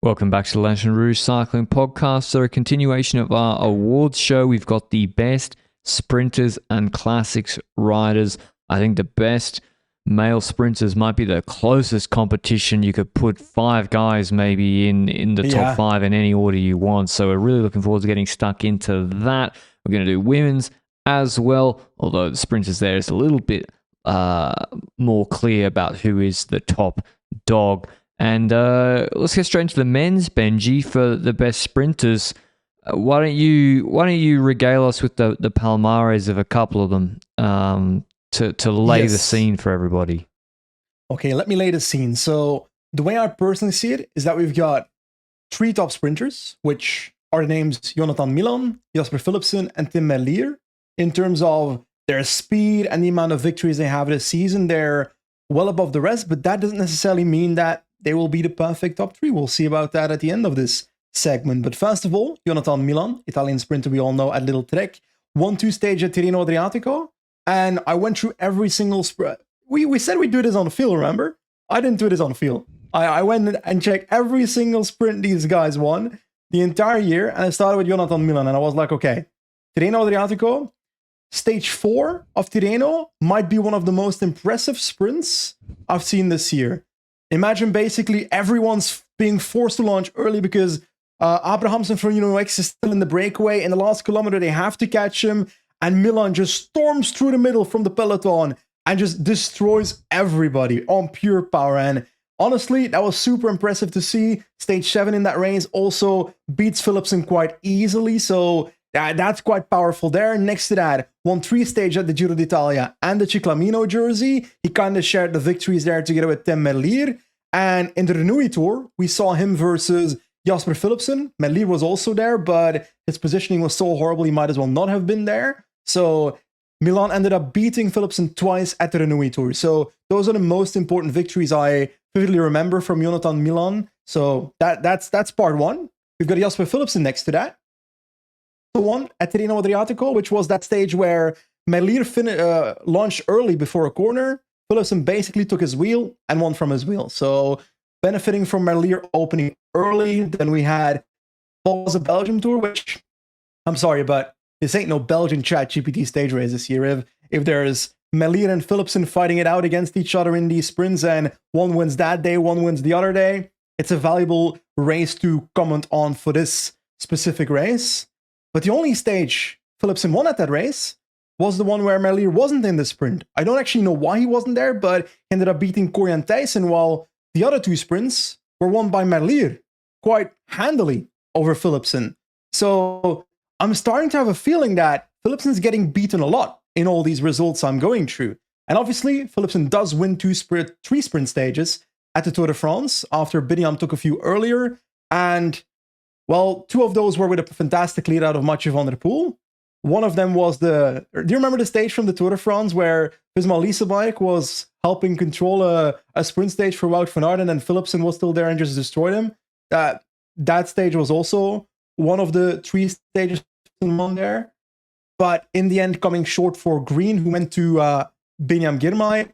Welcome back to the Lanterne Rouge Cycling Podcast. So, a continuation of our awards show. We've got the best sprinters and classics riders. I think the best male sprinters might be the closest competition. You could put five guys maybe in the top five in any order you want. So, we're really looking forward to getting stuck into that. We're going to do women's as well, although the sprinters there is a little bit more clear about who is the top dog. And let's get straight into the men's, Benji, for the best sprinters. Why don't you regale us with the palmares of a couple of them to lay the scene for everybody? Okay, let me lay the scene. So the way I personally see it is that we've got three top sprinters, which are the names Jonathan Milan, Jasper Philipsen, and Tim Merlier. In terms of their speed and the amount of victories they have this season, they're well above the rest, but that doesn't necessarily mean that they will be the perfect top three. We'll see about that at the end of this segment. But first of all, Jonathan Milan, Italian sprinter we all know at Little Trek, won 2 stage at Tirreno Adriatico. And I went through every single sprint. We said we'd do this on the field, remember? I didn't do this on the field. I went and checked every single sprint these guys won the entire year. And I started with Jonathan Milan. And I was like, okay, Tirreno Adriatico, stage 4 of Tirreno might be one of the most impressive sprints I've seen this year. Imagine basically everyone's being forced to launch early because Abrahamsen from UNOX is still in the breakaway. In the last kilometer, they have to catch him. And Milan just storms through the middle from the peloton and just destroys everybody on pure power. And honestly, that was super impressive to see. Stage 7 in that race also beats Philipsen quite easily. So that's quite powerful there. Next to that, won 3 stages at the Giro d'Italia and the Ciclamino jersey. He kind of shared the victories there together with Tim Merlier. And in the Renui Tour, we saw him versus Jasper Philipsen. Merlier was also there, but his positioning was so horrible he might as well not have been there. So Milan ended up beating Philipsen twice at the Renui Tour. So those are the most important victories I vividly remember from Jonathan Milan. So that's part one. We've got Jasper Philipsen next to that. The one at Tirreno Adriatico, which was that stage where Merlier launched early before a corner. Philipsen basically took his wheel and won from his wheel. So benefiting from Merlier opening early. Then we had a Belgium Tour, which I'm sorry, but this ain't no Belgian ChatGPT stage race this year. If there's Merlier and Philipsen fighting it out against each other in these sprints and one wins that day, one wins the other day, it's a valuable race to comment on for this specific race. But the only stage Philipsen won at that race was the one where Merlier wasn't in the sprint. I don't actually know why he wasn't there, but he ended up beating Cor Vos, while the other 2 sprints were won by Merlier quite handily over Philipsen. So I'm starting to have a feeling that Philipsen's getting beaten a lot in all these results I'm going through. And obviously, Philipsen does win 3 sprint stages at the Tour de France after Biniam took a few earlier. And well, 2 of those were with a fantastic lead out of Mathieu van der Poel. One of them was do you remember the stage from the Tour de France where Visma Leasebike was helping control a sprint stage for Wout van Aert and Philipsen was still there and just destroyed him? That stage was also one of the 3 stages in one there. But in the end, coming short for Green, who went to Biniam Girmay.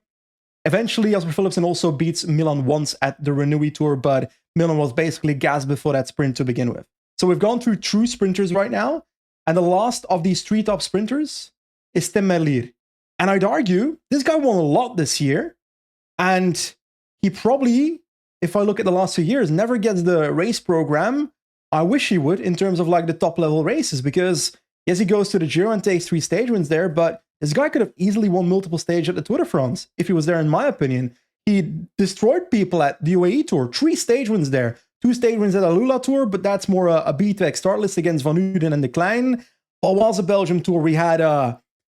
Eventually, Jasper Philipsen also beats Milan once at the Renui Tour, but Milan was basically gassed before that sprint to begin with. So we've gone through true sprinters right now, and the last of these 3 top sprinters is Tim Merlier. And I'd argue this guy won a lot this year, and he probably, if I look at the last few years, never gets the race program I wish he would in terms of like the top level races, because yes, he goes to the Giro and takes 3 stage wins there, but this guy could have easily won multiple stages at the Tour de France if he was there, in my opinion. He destroyed people at the UAE Tour, 3 stage wins there, 2 stage wins at the Lula Tour, but that's more a B-Tech start list against Van Uden and De Klein. While was a Belgium Tour, we had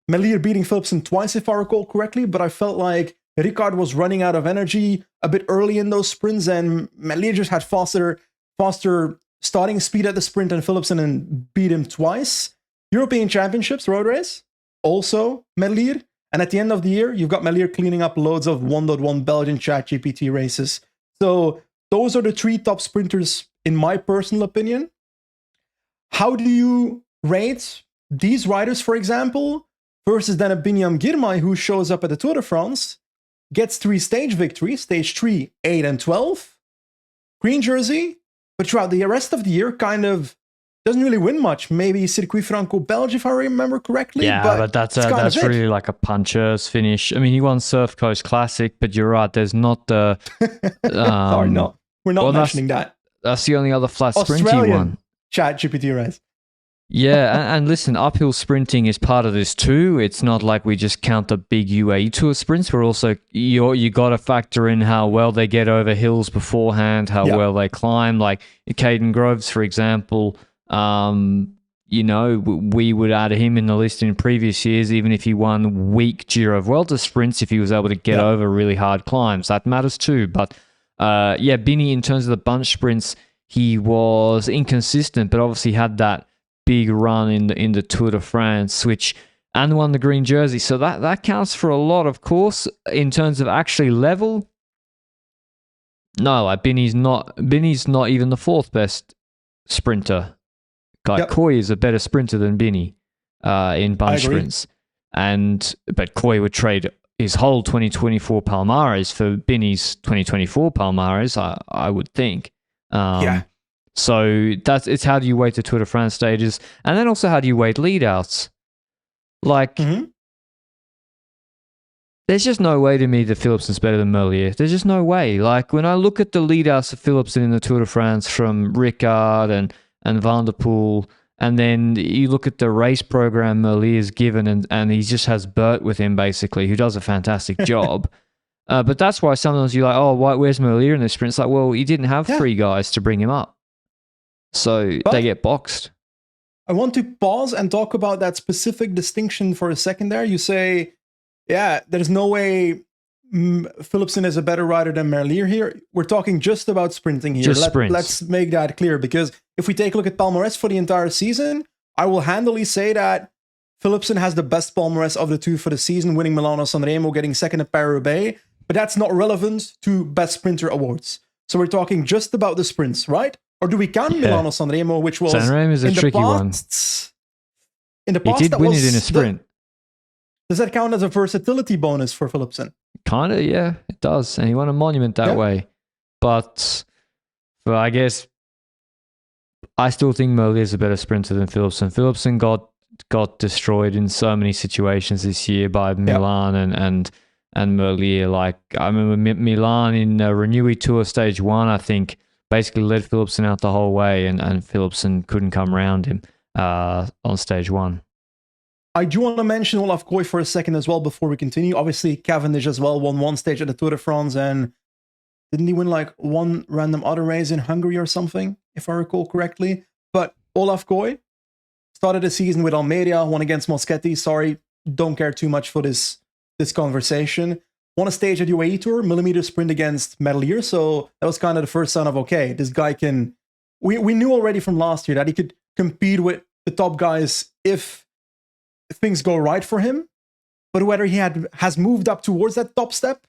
Merlier beating Philipsen twice, if I recall correctly, but I felt like Ricard was running out of energy a bit early in those sprints, and Merlier just had faster starting speed at the sprint than Philipsen and beat him twice. European Championships road race, also Merlier. And at the end of the year, you've got Merlier cleaning up loads of 1.1 Belgian ChatGPT races. So those are the 3 top sprinters, in my personal opinion. How do you rate these riders, for example, versus then a Biniam Girmay who shows up at the Tour de France, gets 3 stage victories, stage 3, 8, and 12. Green jersey, but throughout the rest of the year, kind of doesn't really win much. Maybe Circuit Franco Belge, if I remember correctly. Yeah, but that's really like a puncher's finish. I mean, he won Surf Coast Classic, but you're right. There's not the. Sorry, no, we're not mentioning that. That's the only other flat sprint he won. Chat GPT race. Yeah, and listen, uphill sprinting is part of this too. It's not like we just count the big UAE Tour sprints. We're also you got to factor in how well they get over hills beforehand, how well they climb. Like Caden Groves, for example, we would add him in the list in previous years, even if he won weak Giro of Vuelta sprints. If he was able to get over really hard climbs, that matters too. But Bini, in terms of the bunch sprints, he was inconsistent, but obviously had that big run in the Tour de France, and won the green jersey. So that counts for a lot, of course. In terms of actually level, no, like Bini's not even the fourth best sprinter. Like Koi is a better sprinter than Bini in bunch sprints. But Koi would trade his whole 2024 Palmares for Bini's 2024 Palmares, I would think. So it's how do you weight the Tour de France stages, and then also how do you weight lead-outs? Like, there's just no way to me that Philipsen's better than Merlier. There's just no way. Like, when I look at the lead-outs of Philipsen in the Tour de France from Ricard and Van der Poel, and then you look at the race program Merlier's given, and he just has Bert with him, basically, who does a fantastic job. But that's why sometimes you're like, oh, where's Merlier in this sprint? It's like, well, he didn't have three guys to bring him up. So they get boxed. I want to pause and talk about that specific distinction for a second there. You say, there's no way Philipsen is a better rider than Merlier here. We're talking just about sprinting here. Let's make that clear, because if we take a look at Palmares for the entire season, I will handily say that Philipsen has the best Palmares of the two for the season, winning Milano-San Remo, getting second at Paris-Roubaix, but that's not relevant to best sprinter awards. So we're talking just about the sprints, right? Or do we count Milano-San Remo, which was San Remo is a tricky one. In the past, he did win it in a sprint. Does that count as a versatility bonus for Philipsen? Kind of, yeah, it does. And he won a monument that way. But I guess I still think Merlier is a better sprinter than Philipsen. Philipsen got destroyed in so many situations this year by Milan and Merlier. Like, I remember Milan in Renewy Tour Stage 1, I think, basically led Philipsen out the whole way, and Philipsen couldn't come around him on Stage 1. I do want to mention Olaf Koy for a second as well before we continue. Obviously, Cavendish as well won one stage at the Tour de France, and didn't he win like one random other race in Hungary or something, if I recall correctly? But Olaf Koy started the season with Almeria, won against Moschetti. Sorry, don't care too much for this conversation. Won a stage at UAE Tour, millimeter sprint against Merlier, so that was kind of the first sign of, okay, this guy can... We knew already from last year that he could compete with the top guys if things go right for him, but whether he has moved up towards that top step,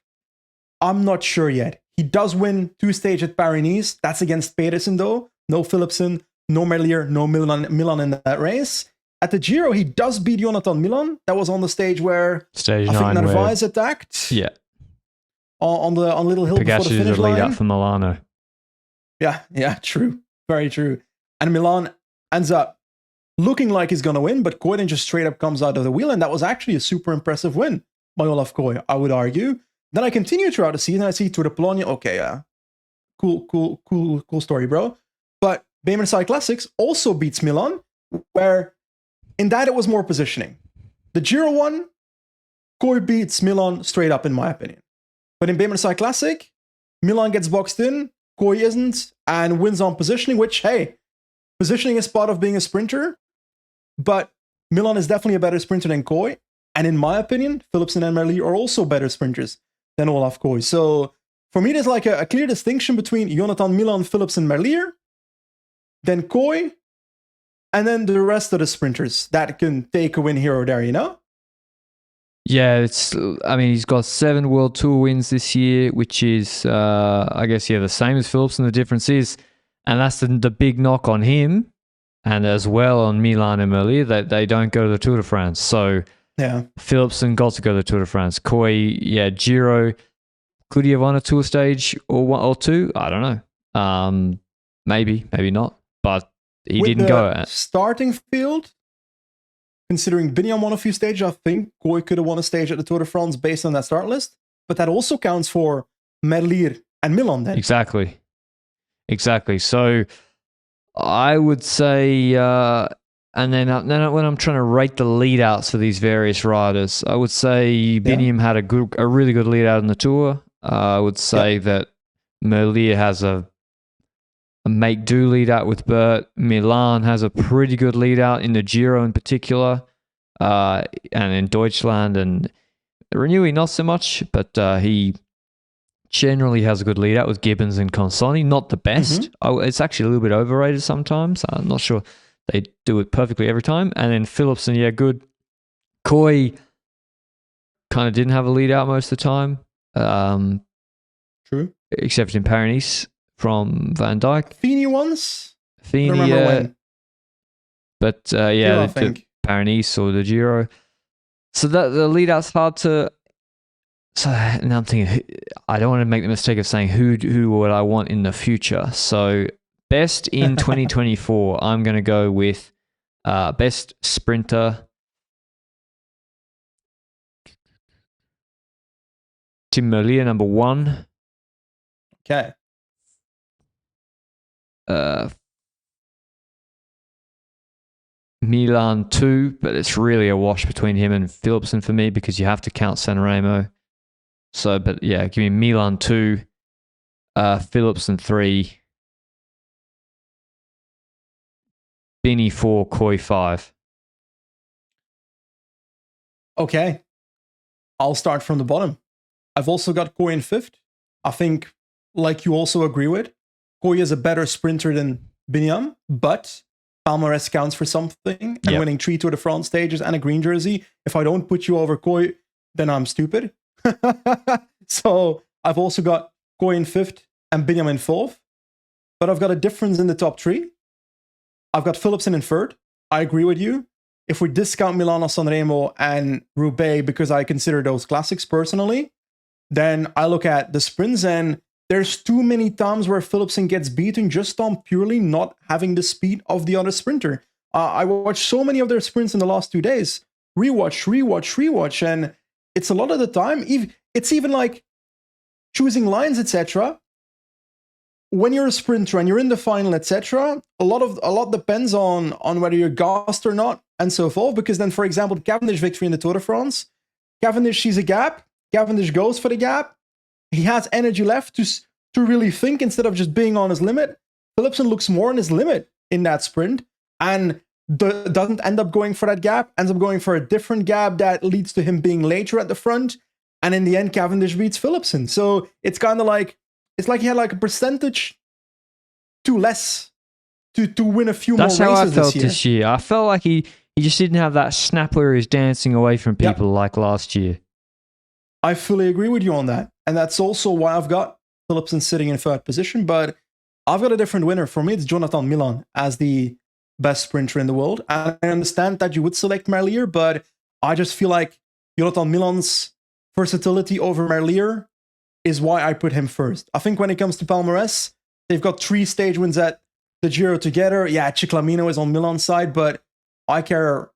I'm not sure yet. He does win 2 stages at Paris-Nice. That's against Pedersen, though. No Philipsen, no Merlier, no Milan in that race. At the Giro, he does beat Jonathan Milan. That was on the stage where Stage I 9 think Narvaez attacked. Yeah. On Little Hill before the finish line. Lead out for Milano. Yeah, true. Very true. And Milan ends up looking like he's going to win, but Koy just straight up comes out of the wheel, and that was actually a super impressive win by Olaf Koy, I would argue. Then I continue throughout the season. I see Tour de Pologne. Okay, cool story, bro. But Beemenside Classics also beats Milan, where in that it was more positioning. The Giro one, Koy beats Milan straight up, in my opinion. But in Beemenside Classic, Milan gets boxed in, Koy isn't, and wins on positioning, which, hey, positioning is part of being a sprinter, but Milan is definitely a better sprinter than Koy. And in my opinion, Philipsen and Merlier are also better sprinters than Olaf Koy. So for me, there's like a clear distinction between Jonathan Milan, Philipsen, Merlier, then Koy, and then the rest of the sprinters that can take a win here or there, you know? Yeah, he's got 7 World Tour wins this year, which is, I guess, the same as Philipsen. The difference is, and that's the big knock on him, and as well on Milan and Merlier, that they don't go to the Tour de France. So Philipsen got to go to the Tour de France. Koy, Giro, could he have won a Tour stage or 1 or 2? I don't know. maybe not, but he With didn't the go at. starting field, considering Biniam won a few stages, I think Koy could have won a stage at the Tour de France based on that start list. But that also counts for Merlier and Milan then. Exactly. So I would say, and then when I'm trying to rate the lead outs for these various riders, I would say Biniam had a really good lead out in the Tour. I would say that Merlier has a make-do lead out with Bert. Milan has a pretty good lead out in the Giro in particular, and in Deutschland, and Renewy not so much, but he generally has a good lead out with Gibbons and Consoni. Not the best. It's actually a little bit overrated sometimes. I'm not sure they do it perfectly every time. And then Philipsen, good. Koy kind of didn't have a lead out most of the time. True. Except in Paris from Van Dijk. Feeney once? Feeney, remember when. But the Paris or the Giro. So that the lead out's hard to. So now I'm thinking, I don't want to make the mistake of saying who would I want in the future. So best in 2024, I'm going to go with best sprinter. Tim Merlier, number 1. Okay. Milan 2, but it's really a wash between him and Philipsen for me because you have to count Sanremo. So, but yeah, give me Milan 2, Philipsen 3, Bini 4, Koy 5. Okay. I'll start from the bottom. I've also got Koy in 5th. I think, like you also agree with, Koy is a better sprinter than Biniam, but Palmares counts for something, and winning 3 Tour de France stages and a green jersey. If I don't put you over Koy, then I'm stupid. So I've also got Koy in 5th and Biniam in 4th, but I've got a difference in the top 3. I've got Philipsen in 3rd. I agree with you. If we discount Milano Sanremo and Roubaix because I consider those classics personally, then I look at the sprints and there's too many times where Philipsen gets beaten just on purely not having the speed of the other sprinter. I watched so many of their sprints in the last 2 days. Rewatch, and it's a lot of the time. It's even like choosing lines, etc. When you're a sprinter and you're in the final, etc., a lot depends on whether you're gassed or not, and so forth. Because then, for example, the Cavendish victory in the Tour de France, Cavendish sees a gap, Cavendish goes for the gap. He has energy left to really think instead of just being on his limit. Philipsen looks more on his limit in that sprint and doesn't end up going for that gap, ends up going for a different gap that leads to him being later at the front. And in the end, Cavendish beats Philipsen. So it's kind of like, it's like he had like a percentage too less to win a few more races this year. That's how I felt this year. I felt like he just didn't have that snap where he was dancing away from people like last year. I fully agree with you on that. And that's also why I've got Philipsen sitting in 3rd position. But I've got a different winner. For me, it's Jonathan Milan as the best sprinter in the world. And I understand that you would select Merlier, but I just feel like Jonathan Milan's versatility over Merlier is why I put him first. I think when it comes to Palmares, they've got 3 stage wins at the Giro together. Yeah, Ciclamino is on Milan's side, but I care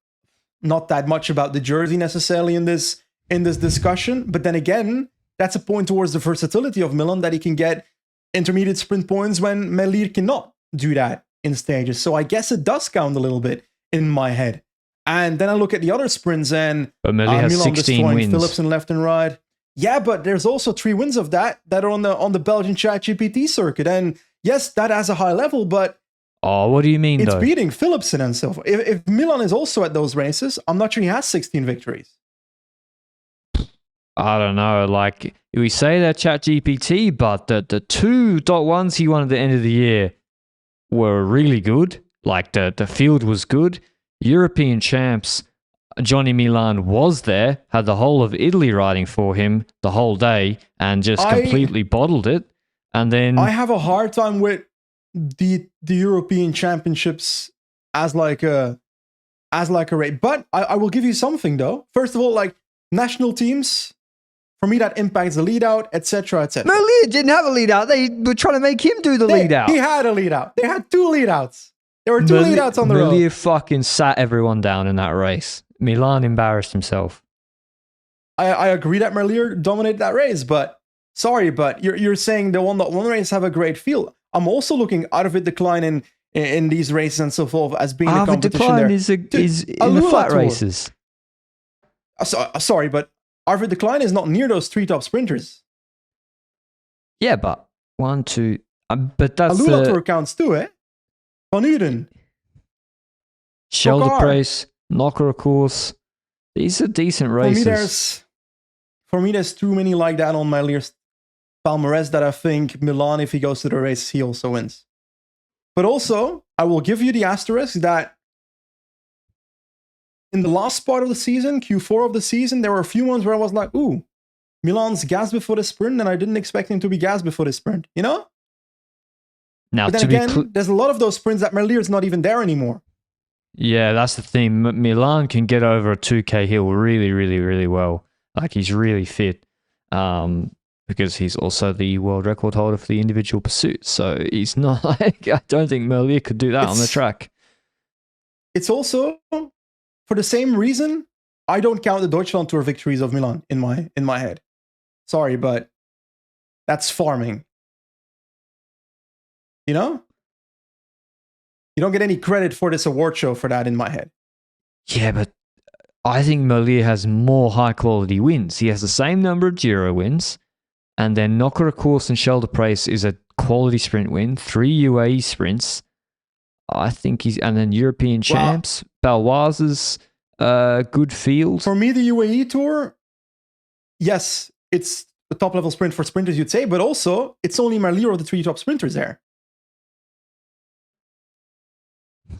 not that much about the jersey necessarily in this discussion. But then again, that's a point towards the versatility of Milan, that he can get intermediate sprint points when Merlier cannot do that in stages. So I guess it does count a little bit in my head. And then I look at the other sprints and Merlier has Milan 16 wins. Philipsen left and right. Yeah, but there's also 3 wins of that are on the Belgian ChatGPT circuit. And yes, that has a high level, but what do you mean, it's though? beating Philipsen and so forth. If Milan is also at those races, I'm not sure he has 16 victories. I don't know. Like, we say that ChatGPT, but the 2.1s he won at the end of the year were really good. Like, the field was good. European champs, Johnny Milan was there, had the whole of Italy riding for him the whole day, and just completely bottled it. And then I have a hard time with the European Championships as like a rate. But I will give you something though. First of all, like national teams For me, that impacts the lead out, etc., etc. Merlier didn't have a lead out. They were trying to make him do the lead out. He had a lead out. They had 2 lead outs. There were 2 lead outs on the road. Merlier fucking sat everyone down in that race. Milan embarrassed himself. I agree that Merlier dominated that race, but sorry, but you're saying the 1.1 race have a great field. I'm also looking Arvid Decline in these races and so forth as being a competition there. Is in the flat races. Sorry, but Arvid Decline is not near those 3 top sprinters. Yeah, but 1, 2... but that's Alula Tour counts too, eh? Van Uden. Sheldon Price, Knocker, of course. These are decent races. For me, there's too many like that on Merlier's palmarès that I think Milan, if he goes to the race, he also wins. But also, I will give you the asterisk that in the last part of the season, Q4 of the season, there were a few ones where I was like, ooh, Milan's gas before the sprint, and I didn't expect him to be gas before the sprint, you know? Now, but then again, there's a lot of those sprints that Merlier's not even there anymore. Yeah, that's the thing. Milan can get over a 2K hill really, really, really well. Like, he's really fit because he's also the world record holder for the individual pursuit. So he's not like, I don't think Merlier could do that on the track. It's also, for the same reason, I don't count the Deutschland Tour victories of Milan in my head. Sorry, but that's farming. You know? You don't get any credit for this award show for that in my head. Yeah, but I think Merlier has more high-quality wins. He has the same number of Giro wins, and then Knocker, of course, and Sheldon Price is a quality sprint win, 3 UAE sprints. I think he's... And then European champs, Baloise's good field. For me, the UAE Tour, yes, it's the top-level sprint for sprinters, you'd say, but also, it's only Merlier of the 3 top sprinters there.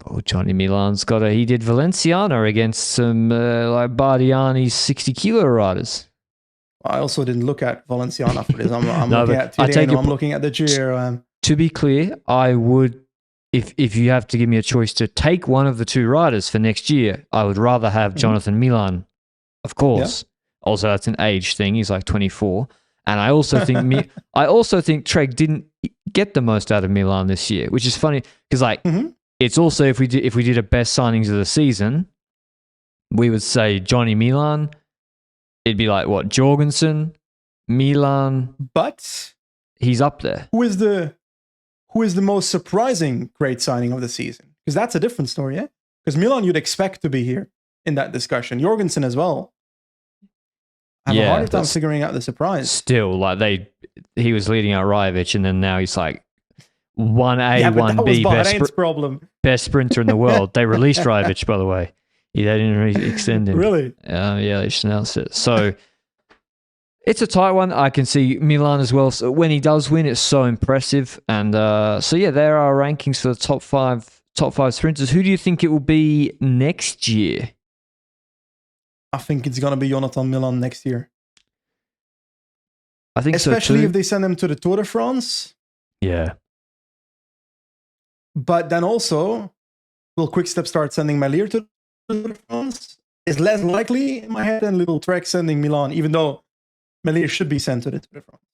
Oh, Johnny Milan's got he did Valenciana against some like Bardiani's 60 kilo riders. I also didn't look at Valenciana for this. I'm looking at Tirreno, I'm looking at the Giro. To be clear, I would, if you have to give me a choice to take one of the 2 riders for next year, I would rather have Jonathan Milan, of course. Yeah. Also, that's an age thing. He's like 24. And I also think Trek didn't get the most out of Milan this year, which is funny because like it's also if we did a best signings of the season, we would say Johnny Milan. It'd be like what, Jorgensen, Milan, but he's up there. Who is the most surprising great signing of the season? Because that's a different story, yeah. Because Milan you'd expect to be here in that discussion. Jorgensen as well. I have a harder time figuring out the surprise. Still, like he was leading out Rajovic, and then now he's like 1A, 1B, best sprinter in the world. They released Rajovic, by the way. They didn't extend him. Really? Yeah, they just announced it. So it's a tight one. I can see Milan as well. So when he does win, it's so impressive. And so yeah, there are rankings for the top five sprinters. Who do you think it will be next year? I think it's going to be Jonathan Milan next year. I think especially so too. If they send him to the Tour de France. Yeah. But then also, will Quickstep start sending Merlier to the Tour de France? It's less likely in my head than Little Trek sending Milan, even though Merlier should be sent to the Tour de France.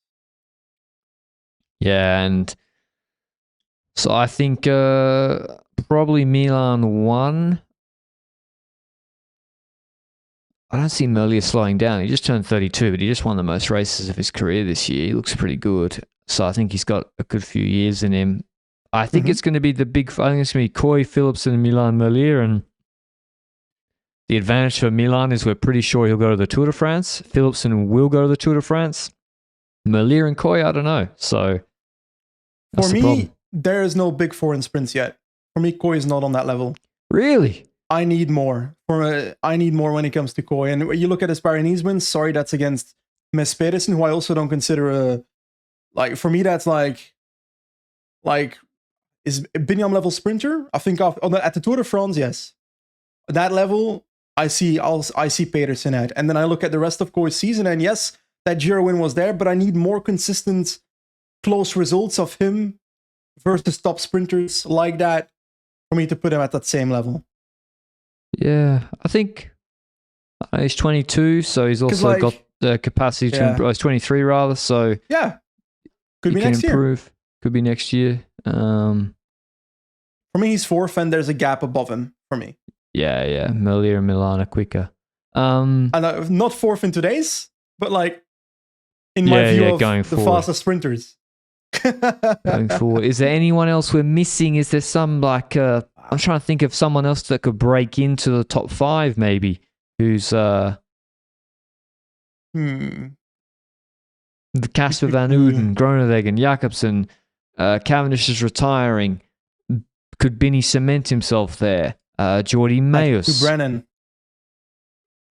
Yeah, and so I think probably Milan 1. I don't see Merlier slowing down. He just turned 32, but he just won the most races of his career this year. He looks pretty good. So I think he's got a good few years in him. I think it's going to be I think it's going to be Coy, Philipsen, and Milan Merlier. And the advantage for Milan is we're pretty sure he'll go to the Tour de France. Philipsen will go to the Tour de France. Merlier and Coy, I don't know. So for me, there is no big 4 in sprints yet. For me, Coy is not on that level. Really? I need more. I need more when it comes to Coy. And when you look at his Pyrenees wins, sorry, that's against Mes Pedersen, who I also don't consider for me, that's like is a Binyam level sprinter. I think at the Tour de France, yes. At that level, I see Pedersen at. And then I look at the rest of Coy's season, and yes, that Giro win was there, but I need more consistent, close results of him versus top sprinters like that for me to put him at that same level. Yeah, I think he's 22, so he's also got the capacity to improve. It's 23 rather, so yeah, could be can next improve. year. Could be next year. For me, he's fourth, and there's a gap above him for me. Yeah. Merlier and Milan are quicker. And not fourth in today's, but like in my view of going the forward. fastest sprinters. Going forward, is there anyone else we're missing? Is there some like I'm trying to think of someone else that could break into the top 5, maybe, who's the Casper Van Uden, Groenewegen, Jakobsen, Cavendish is retiring. Could Binny cement himself there? Jordi Meus. Brennan.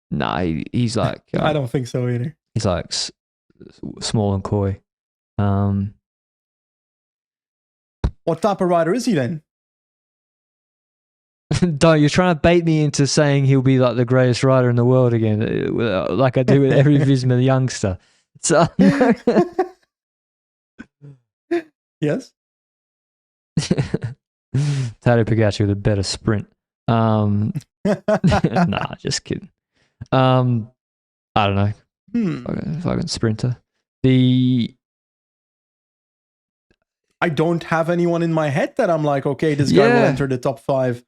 Nah, he's like I don't think so either. He's like small and coy. What type of rider is he then? Don't, you're trying to bait me into saying he'll be like the greatest rider in the world again, like I do with every Visma youngster. So yes. Tadej Pogacar with a better sprint. Nah, just kidding. I don't know. Fucking sprinter. I don't have anyone in my head that I'm like, okay, this guy will enter the top 5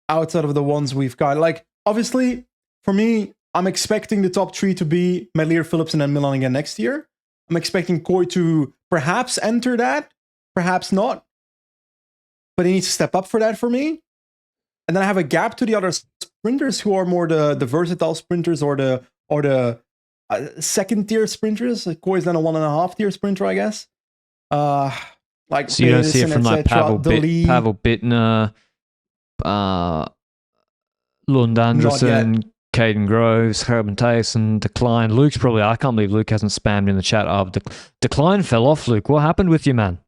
outside of the ones we've got. Like, obviously, for me, I'm expecting the top 3 to be Merlier, Philipsen, and Milan again next year. I'm expecting Koy to perhaps enter that, perhaps not. But he needs to step up for that for me. And then I have a gap to the other sprinters who are more the versatile sprinters or the second tier sprinters. Koy is then a 1.5 tier sprinter, I guess. Like so you don't see it from like Pavel Bittner, Lund Anderson, Caden Groves, Herman Tyson, Decline. Luke's probably, I can't believe Luke hasn't spammed in the chat. Decline fell off, Luke. What happened with you, man?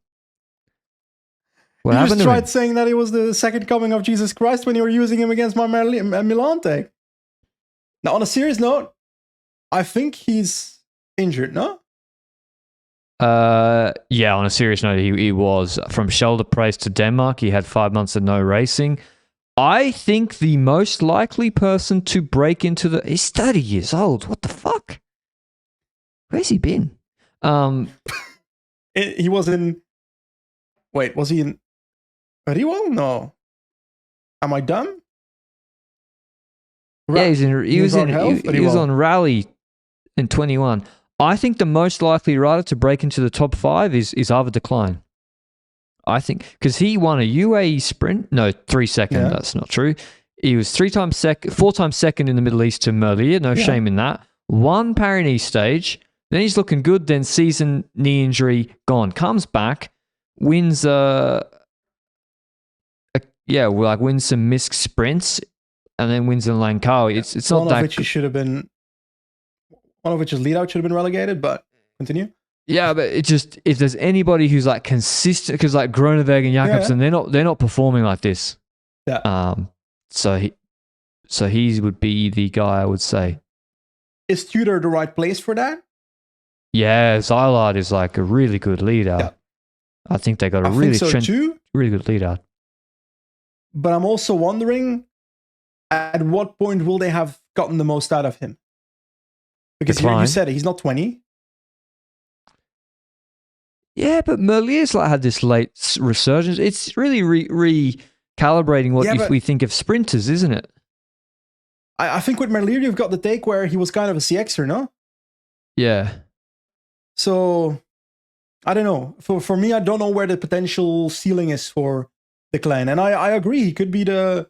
What you happened just to tried him? saying that he was the second coming of Jesus Christ when you were using him against my Milan tag. Now, on a serious note, I think he's injured, no? Yeah, on a serious note, he was. From shoulder brace to Denmark, he had 5 months of no racing. I think the most likely person to break into he's 30 years old. What the fuck? Where's he been? He was in... Wait, was he in Riwal? No. Am I dumb? Yeah, he was on Rally in 21. I think the most likely rider to break into the top 5 is Arvid Decline. I think because he won a UAE sprint. No, 3 second. Yeah. That's not true. He was 4 times second in the Middle East to Merlier. No shame in that. 1 Paris stage. Then he's looking good. Then season, knee injury, gone. Comes back, wins wins some missed sprints, and then wins in Langkawi. It's not that. One of which he should have been. One of which his lead out should have been relegated, but continue. Yeah, but it just, if there's anybody who's like consistent, because like Groenewegen and Jakobsen, they're not performing like this. Yeah. So he would be the guy I would say. Is Tudor the right place for that? Yeah, Zylard is like a really good leader. Yeah. I think they got a really good leader. But I'm also wondering, at what point will they have gotten the most out of him? Because you said it, he's not 20. Yeah, but Merlier's like had this late resurgence. It's really recalibrating what we think of sprinters, isn't it? I think with Merlier, you've got the take where he was kind of a CXer, no? Yeah. So, I don't know. For me, I don't know where the potential ceiling is for Decline. And I agree, he could be the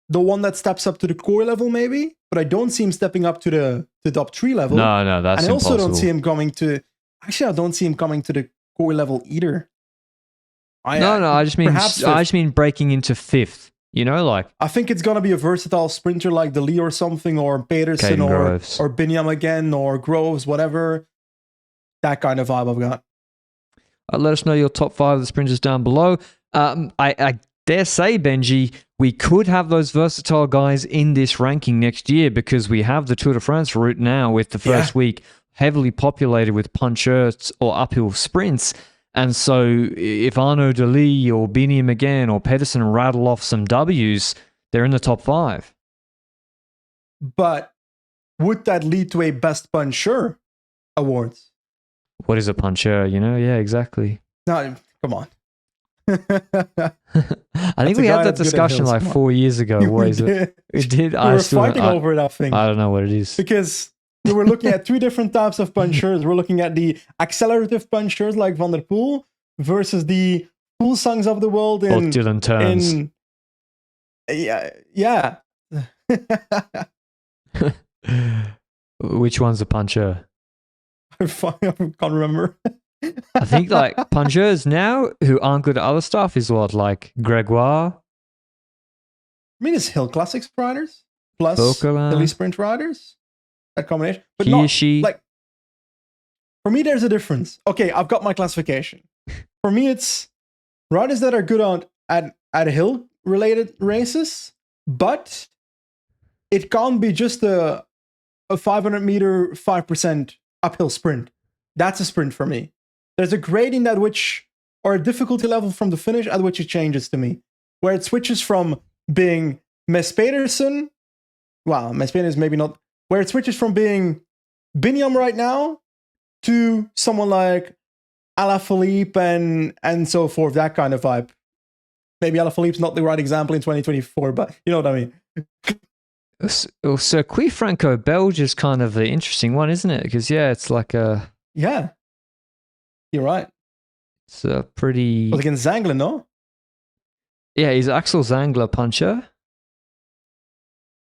one that steps up to the core level, maybe. But I don't see him stepping up to the top 3 level. No, that's impossible. And I also don't see him coming to... Actually, I don't see him coming to the core level either. I just mean breaking into 5th. You know, like... I think it's going to be a versatile sprinter like Lee or something, or Pedersen, or Binyam again, or Groves, whatever. That kind of vibe I've got. Let us know your top 5 of the sprinters down below. I dare say, Benji, we could have those versatile guys in this ranking next year because we have the Tour de France route now with the first week heavily populated with punchers or uphill sprints. And so if Arnaud Delis or Biniam again or Pedersen rattle off some W's, they're in the top 5. But would that lead to a best puncher awards? What is a puncher? Yeah, exactly. No, come on. I think we had that discussion like 4 years ago. What is it? We did. We were fighting over it, I think. I don't know what it is. Because we were looking at 2 different types of punchers. We're looking at the accelerative punchers like Van der Poel versus the Poelsongs of the world in Dylan Turns. Yeah. Which one's a puncher? I can't remember. I think like punchers now who aren't good at other stuff is what, like Gregoire? I mean, it's Hill Classics riders plus Bocola. Hilly Sprint riders. That combination. But Hirschi. like, for me, there's a difference. Okay, I've got my classification. For me, it's riders that are good at hill-related races, but it can't be just a 500-meter, 5% uphill sprint. That's a sprint for me. There's a gradient at which, or a difficulty level from the finish at which it changes to me, where it switches from being Mes Pedersen, Mes Pedersen maybe not, where it switches from being Biniam right now to someone like Alaphilippe and so forth, that kind of vibe. Maybe Alaphilippe's not the right example in 2024, but you know what I mean. Circuit Franco-Belge is kind of the interesting one, isn't it? Because, it's like a... Yeah. You're right. It's a pretty... Was against Zangler, no? Yeah, is Axel Zangler puncher?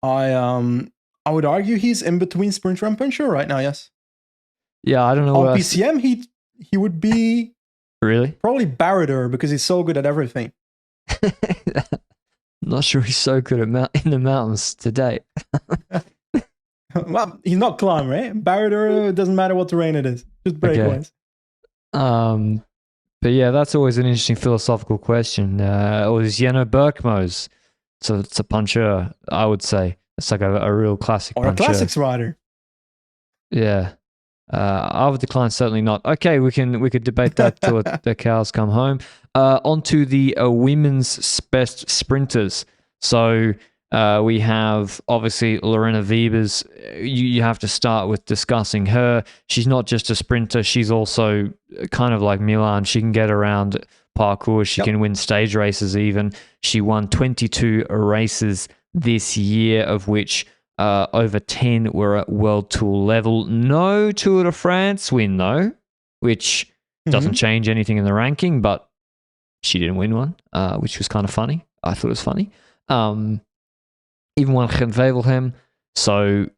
I would argue he's in between sprinter and puncher right now, yes. Yeah, I don't know. On PCM, he would be... Really? Probably Barrader because he's so good at everything. Not sure he's so good at in the mountains to date. Well, he's not climber, eh? Barrader, doesn't matter what terrain it is. Just breakaways. Okay. But yeah, that's always an interesting philosophical question. Or is Jeno Berkmo's? So it's a puncher, I would say. It's like a real classic or puncher. A classics rider. Yeah. I would decline certainly not. Okay, we could debate that till the cows come home. Onto the women's best sprinters. So we have obviously Lorena Wiebes. You have to start with discussing her. She's not just a sprinter. She's also kind of like Milan. She can get around parkour. She can win stage races even. She won 22 races this year, of which over 10 were at World Tour level. No Tour de France win though, which doesn't change anything in the ranking, but she didn't win one, which was kind of funny. I thought it was funny. Even won Gent-Wevelgem. So,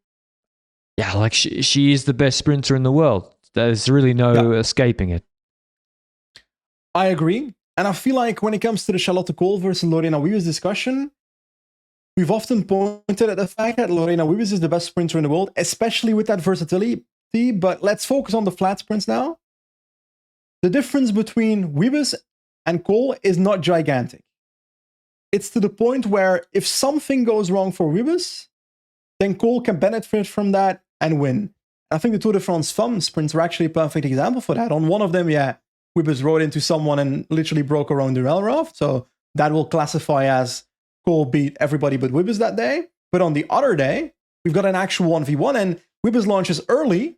yeah, like she is the best sprinter in the world. There's really no escaping it. I agree. And I feel like when it comes to the Charlotte Kool versus Lorena Wiebes discussion, we've often pointed at the fact that Lorena Wiebes is the best sprinter in the world, especially with that versatility. But let's focus on the flat sprints now. The difference between Wiebes and Kool is not gigantic. It's to the point where if something goes wrong for Wiebes, then Kool can benefit from that and win. I think the Tour de France Femme sprints are actually a perfect example for that. On one of them, Wiebes rode into someone and literally broke her own derail raft. So that will classify as Kool beat everybody but Wiebes that day. But on the other day, we've got an actual 1v1 and Wiebes launches early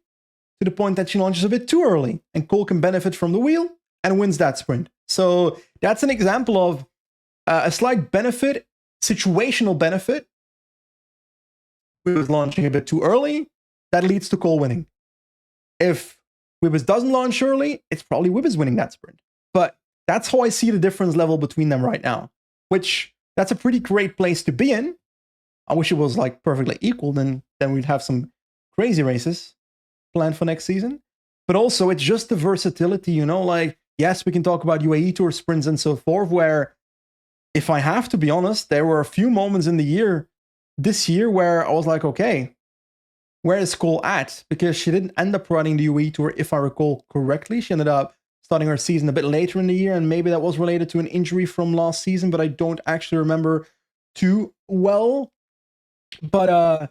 to the point that she launches a bit too early. And Kool can benefit from the wheel and wins that sprint. So that's an example of a slight benefit, situational benefit. Wiebes launching a bit too early, that leads to Kool winning. If Wiebes doesn't launch early, it's probably Wiebes winning that sprint. But that's how I see the difference level between them right now, which that's a pretty great place to be in. I wish it was like perfectly equal, then we'd have some crazy races planned for next season. But also it's just the versatility, like, yes, we can talk about UAE Tour sprints and so forth, where if I have to be honest, there were a few moments in this year where I was like, okay, where is Kool at? Because she didn't end up running the UAE Tour, if I recall correctly. She ended up starting her season a bit later in the year, and maybe that was related to an injury from last season, but I don't actually remember too well. But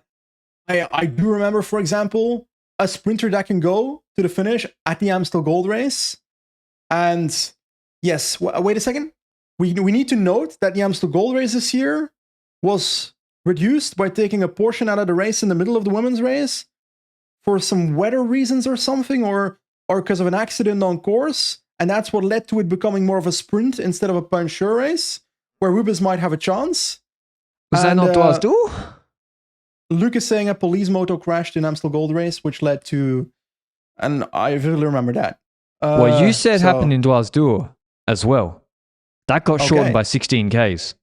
I do remember, for example, a sprinter that can go to the finish at the Amstel Gold Race. And yes, wait a second. We need to note that the Amstel Gold Race this year was reduced by taking a portion out of the race in the middle of the women's race for some weather reasons or something, or because of an accident on course, and that's what led to it becoming more of a sprint instead of a puncher race, where Rubens might have a chance. Was that not Dwars do? Luke is saying a police moto crashed in Amstel Gold Race, which led to, and I vividly remember that. Well, you said happened in Dwars do as well. That got shortened by 16 Ks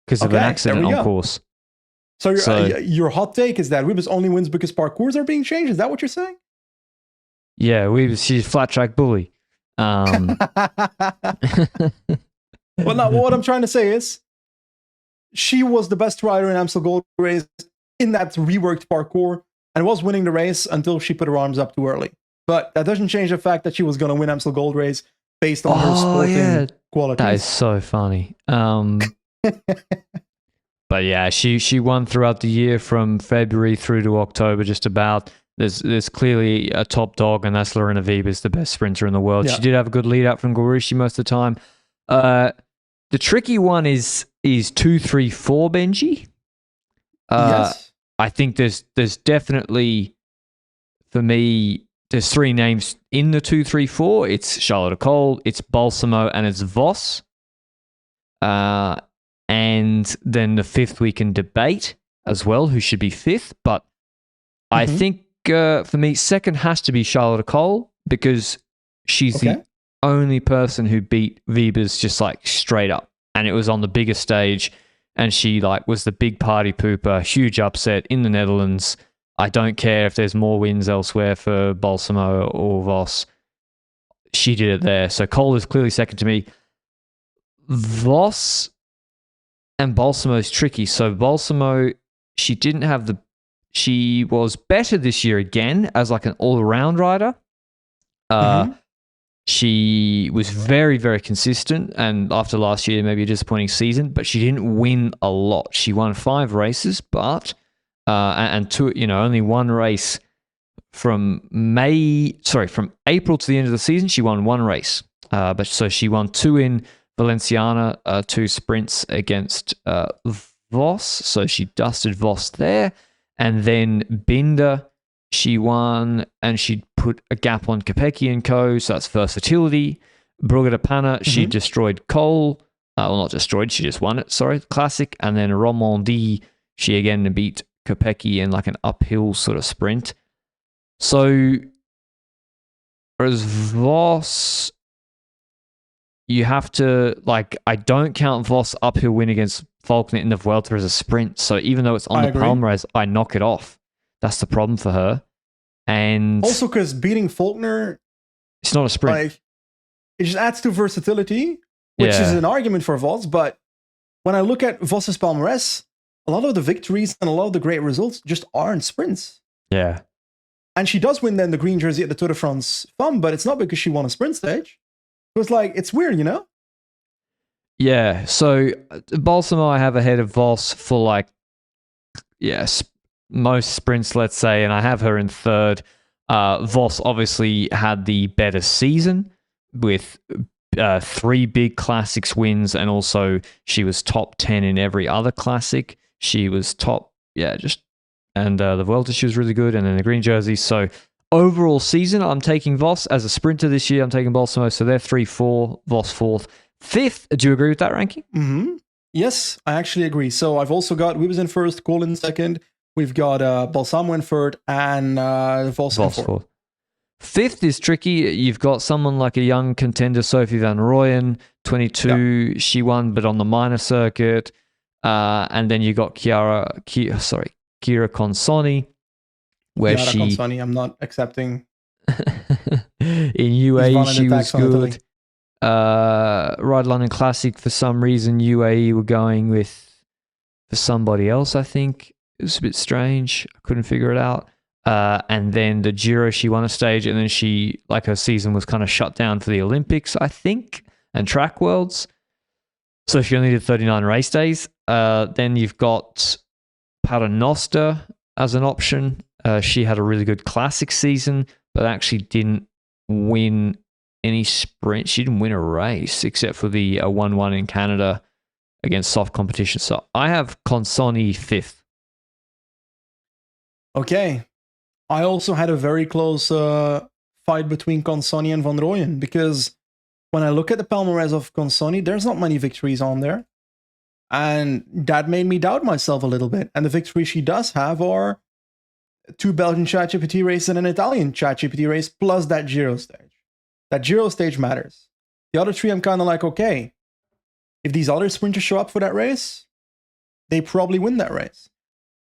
because of an accident on course. So your hot take is that Rubens only wins because parcours are being changed? Is that what you're saying? Yeah, she's flat track bully. Well, no, what I'm trying to say is she was the best rider in Amstel Gold Race in that reworked parcours and was winning the race until she put her arms up too early. But that doesn't change the fact that she was going to win Amstel Gold Race based on her sporting qualities. That is so funny. But yeah, she won throughout the year from February through to October, just about. There's clearly a top dog, and that's Lorena Wiebes, the best sprinter in the world. Yeah. She did have a good lead out from Gurushi most of the time. The tricky one is 2-3-4, Benji. Yes. I think there's definitely, for me, there's three names in the 2-3-4. It's Charlotte Cole, it's Balsamo, and it's Vos. And then the fifth we can debate as well, who should be fifth. But I think for me, second has to be Charlotte Cole because she's the only person who beat Wiebes just like straight up. And it was on the biggest stage. And she like was the big party pooper, huge upset in the Netherlands. I don't care if there's more wins elsewhere for Balsamo or Vos. She did it there. So Cole is clearly second to me. Vos and Balsamo is tricky. So Balsamo, she was better this year again as like an all-around rider. She was very, very consistent, and after last year, maybe a disappointing season, but she didn't win a lot. She won 5 races, but and two, only one race from April to the end of the season. She won 1 race, but so she won 2 in Valenciana, 2 sprints against Vos, so she dusted Vos there, and then Binder. She won, and she put a gap on Kopecky and Co., so that's versatility. Brugge de Panne, she destroyed Cole. Well, not destroyed, she just won it, classic. And then Romandie, she again beat Kopecky in like an uphill sort of sprint. So, whereas Vos, you have to, I don't count Vos' uphill win against Faulkner in the Vuelta as a sprint, so even though it's on the Palmares, I knock it off. That's the problem for her. And also because beating Faulkner, it's not a sprint. It just adds to versatility, which is an argument for Vos. But when I look at Vos's Palmares, a lot of the victories and a lot of the great results just aren't sprints. Yeah. And she does win then the green jersey at the Tour de France Femme, but it's not because she won a sprint stage. So it's it's weird, Yeah. So Balsamo I have ahead of Vos for most sprints, let's say, and I have her in third. Vos obviously had the better season with 3 big classics wins, and also she was top 10 in every other classic. She was top, and the Vuelta she was really good, and then the green jersey. So overall season, I'm taking Vos. As a sprinter this year, I'm taking Balsamo, so they're 3-4, Vos 4th. 5th, do you agree with that ranking? Yes, I actually agree. So I've also got Wiebes in first, Cole in second. We've got Balsamo in third and Vos in fourth. 5th is tricky. You've got someone like a young contender, Sophie van Rooyen, 22. Yeah. She won, but on the minor circuit. And then you got Chiara Consoni, where Consoni, I'm not accepting. In UAE, she was good. Ride London Classic, for some reason, UAE were going for somebody else, I think. It was a bit strange. I couldn't figure it out. And then the Giro, she won a stage, and then her season was kind of shut down for the Olympics, I think, and track worlds. So she only did 39 race days. Then you've got Paternoster as an option. She had a really good classic season, but actually didn't win any sprint. She didn't win a race except for the 1-1 in Canada against soft competition. So I have Consoni 5th. Okay. I also had a very close fight between Consonni and Van Rooyen because when I look at the palmarès of Consonni, there's not many victories on there. And that made me doubt myself a little bit. And the victories she does have are 2 Belgian ChatGPT races and an Italian ChatGPT race, plus that Giro stage. That Giro stage matters. The other 3, I'm kind of like, okay, if these other sprinters show up for that race, they probably win that race.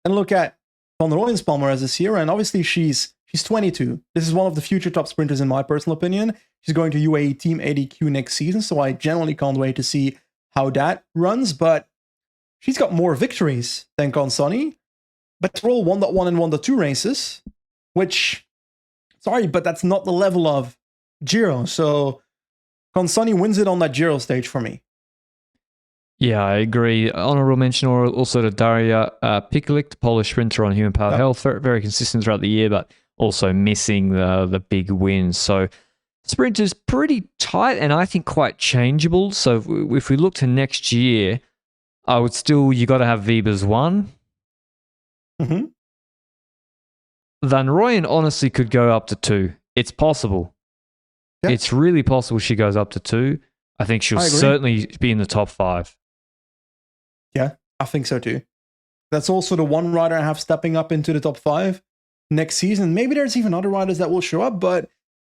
And look at Van Rooyen's palmarès this year, and obviously she's 22. This is one of the future top sprinters in my personal opinion. She's going to UAE Team ADQ next season, so I generally can't wait to see how that runs. But she's got more victories than Consonni, but they're all 1.1 and 1.2 races, which, sorry, but that's not the level of Giro. So Consonni wins it on that Giro stage for me. Yeah, I agree. Honorable mention also to Daria Pikalik, the Polish sprinter on Human Powered Health. Very, very consistent throughout the year, but also missing the big wins. So sprint is pretty tight and I think quite changeable. So if we look to next year, I would still, you got to have Wiebes 1. Mm-hmm. Van Rooyen honestly could go up to 2. It's possible. Yeah. It's really possible she goes up to 2. I think she'll certainly be in the top 5. Yeah, I think so too. That's also the one rider I have stepping up into the top 5 next season. Maybe there's even other riders that will show up, but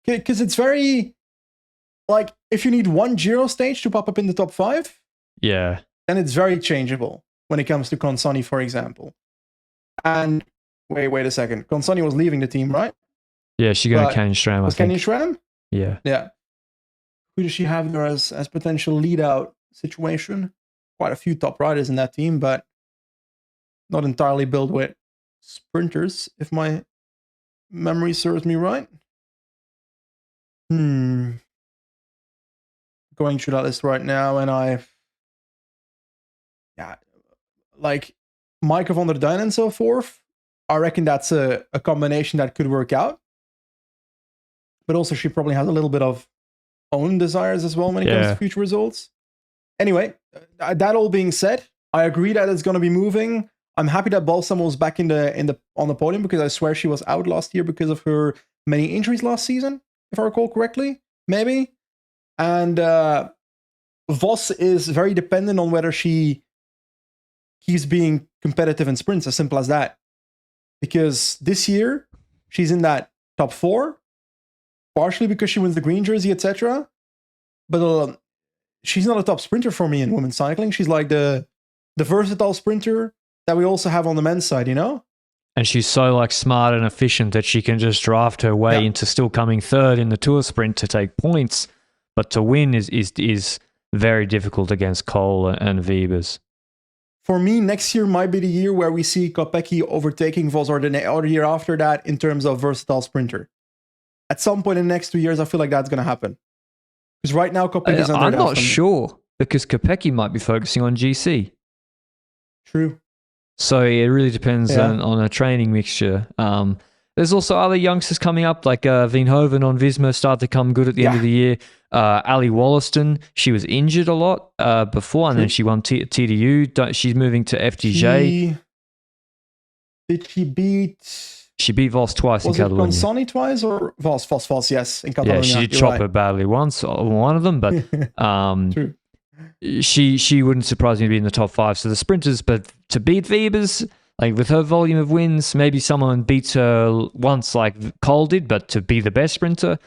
because it's very, like, if you need one Giro stage to pop up in the top 5, yeah, then it's very changeable when it comes to Consonni, for example. And wait a second. Consonni was leaving the team, right? Yeah, she going to Canyon Stram, I think. Canyon Stram? Yeah. Yeah. Who does she have there as potential lead out situation? Quite a few top riders in that team, but not entirely built with sprinters, if my memory serves me right. Going through that list right now, and like Michael van der Duin and so forth. I reckon that's a combination that could work out. But also she probably has a little bit of own desires as well when it comes to future results. Anyway, that all being said, I agree that it's going to be moving. I'm happy that Balsam was back on the podium because I swear she was out last year because of her many injuries last season, if I recall correctly, maybe. And Vos is very dependent on whether she keeps being competitive in sprints, as simple as that. Because this year, she's in that top 4, partially because she wins the green jersey, etc. But she's not a top sprinter for me in women's cycling. She's like the versatile sprinter that we also have on the men's side, you know? And she's so like smart and efficient that she can just draft her way into still coming 3rd in the Tour sprint to take points. But to win is very difficult against Cole and Wiebes. For me, next year might be the year where we see Kopecky overtaking Vos, or the year after that in terms of versatile sprinter. At some point in the next 2 years, I feel like that's going to happen. Because right now, Kopecky is under. I'm not sure, because Kopecky might be focusing on GC. True. So it really depends on a training mixture. There's also other youngsters coming up, like Veenhoven on Visma started to come good at the end of the year. Ali Wollaston, she was injured a lot before, and then she won TDU. She's moving to FDJ. Did she beat... She beat Vos twice in Catalonia. Was it Consonni twice or Vos, yes, in Catalonia. Yeah, she did chop her badly once on one of them, but True. She wouldn't surprise me to be in the top 5. So the sprinters, but to beat Wiebes, like with her volume of wins, maybe someone beats her once like Cole did, but to be the best sprinter,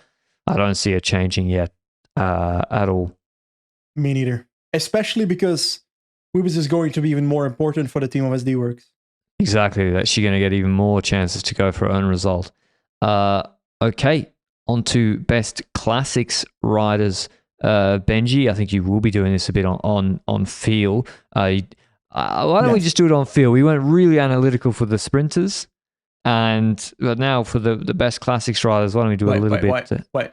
I don't see her changing yet at all. Me neither. Especially because Wiebes is going to be even more important for the team of SD Works. Exactly, that she's going to get even more chances to go for her own result. Okay, on to best classics riders. Benji, I think you will be doing this a bit on feel. Why don't we just do it on feel? We went really analytical for the sprinters, but now for the best classics riders, why don't we do a little bit? Wait.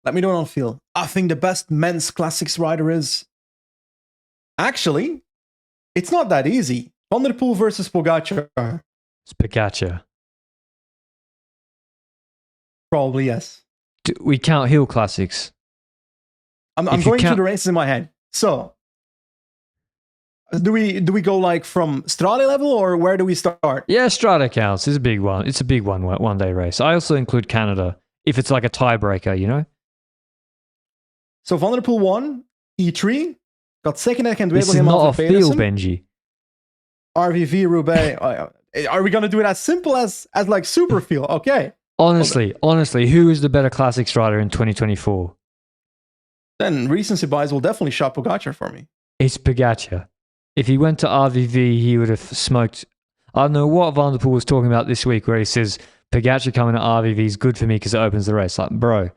Let me do it on feel. I think the best men's classics rider is... Actually, it's not that easy. Van der Poel versus Pogacar. It's Pogacar. Probably, yes. We count hill classics. I'm going through the races in my head. So, Do we go like from Strade level, or where do we start? Yeah, Strada counts. It's a big one. It's a big one day race. I also include Canada if it's like a tiebreaker, you know? So Van der Poel won, E3, got second at Gent This is Wevelgem not a after field, Pedersen. Benji. RVV, Roubaix. Are we going to do it as simple as like super field? Okay. Honestly, who is the better classics rider in 2024? Then recency bias will definitely shot Pogacar for me. It's Pogacar. If he went to RVV, he would have smoked. I don't know what Van der Poel was talking about this week, where he says Pogacar coming to RVV is good for me because it opens the race. Like, bro,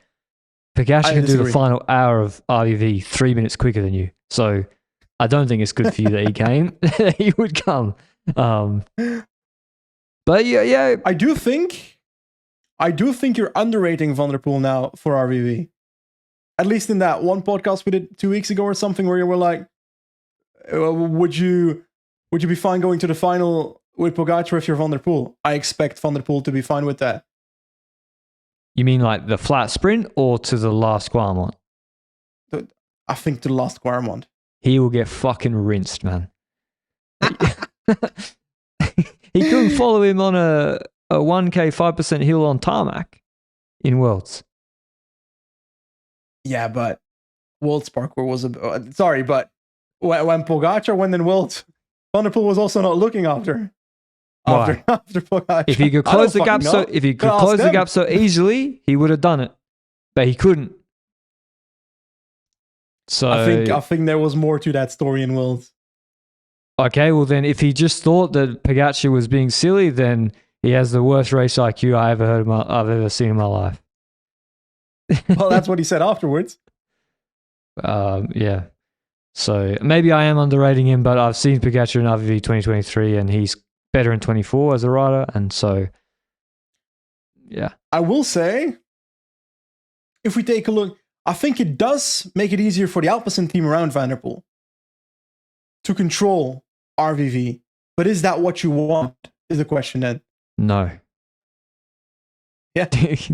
Pogacar can do the final hour of RVV 3 minutes quicker than you. So I don't think it's good for you that he came. He would come. But yeah. I do think you're underrating Van der Poel now for RVV. At least in that one podcast we did 2 weeks ago or something, where you were like, would you be fine going to the final with Pogacar if you're Van der Poel? I expect Van der Poel to be fine with that. You mean like the flat sprint or to the last Guarmont? I think to the last Guarmont. He will get fucking rinsed, man. He couldn't follow him on a 1K 5% hill on tarmac in Worlds. Yeah, but Worlds parkour was sorry, but when Pogacar went in Worlds, Van der Poel was also not looking after Pogacar. If he could close the gap so easily, he would have done it, but he couldn't. So I think there was more to that story in Worlds. Okay, well then, if he just thought that Pogacar was being silly, then he has the worst race IQ I've ever seen in my life. Well, that's what he said afterwards. Yeah. So maybe I am underrating him, but I've seen Pogacar in RVV 2023, and he's better in 24 as a rider, and so yeah. I will say, if we take a look, I think it does make it easier for the Alpecin team around Van der Poel to control RVV. But is that what you want, is the question then? No. Yeah.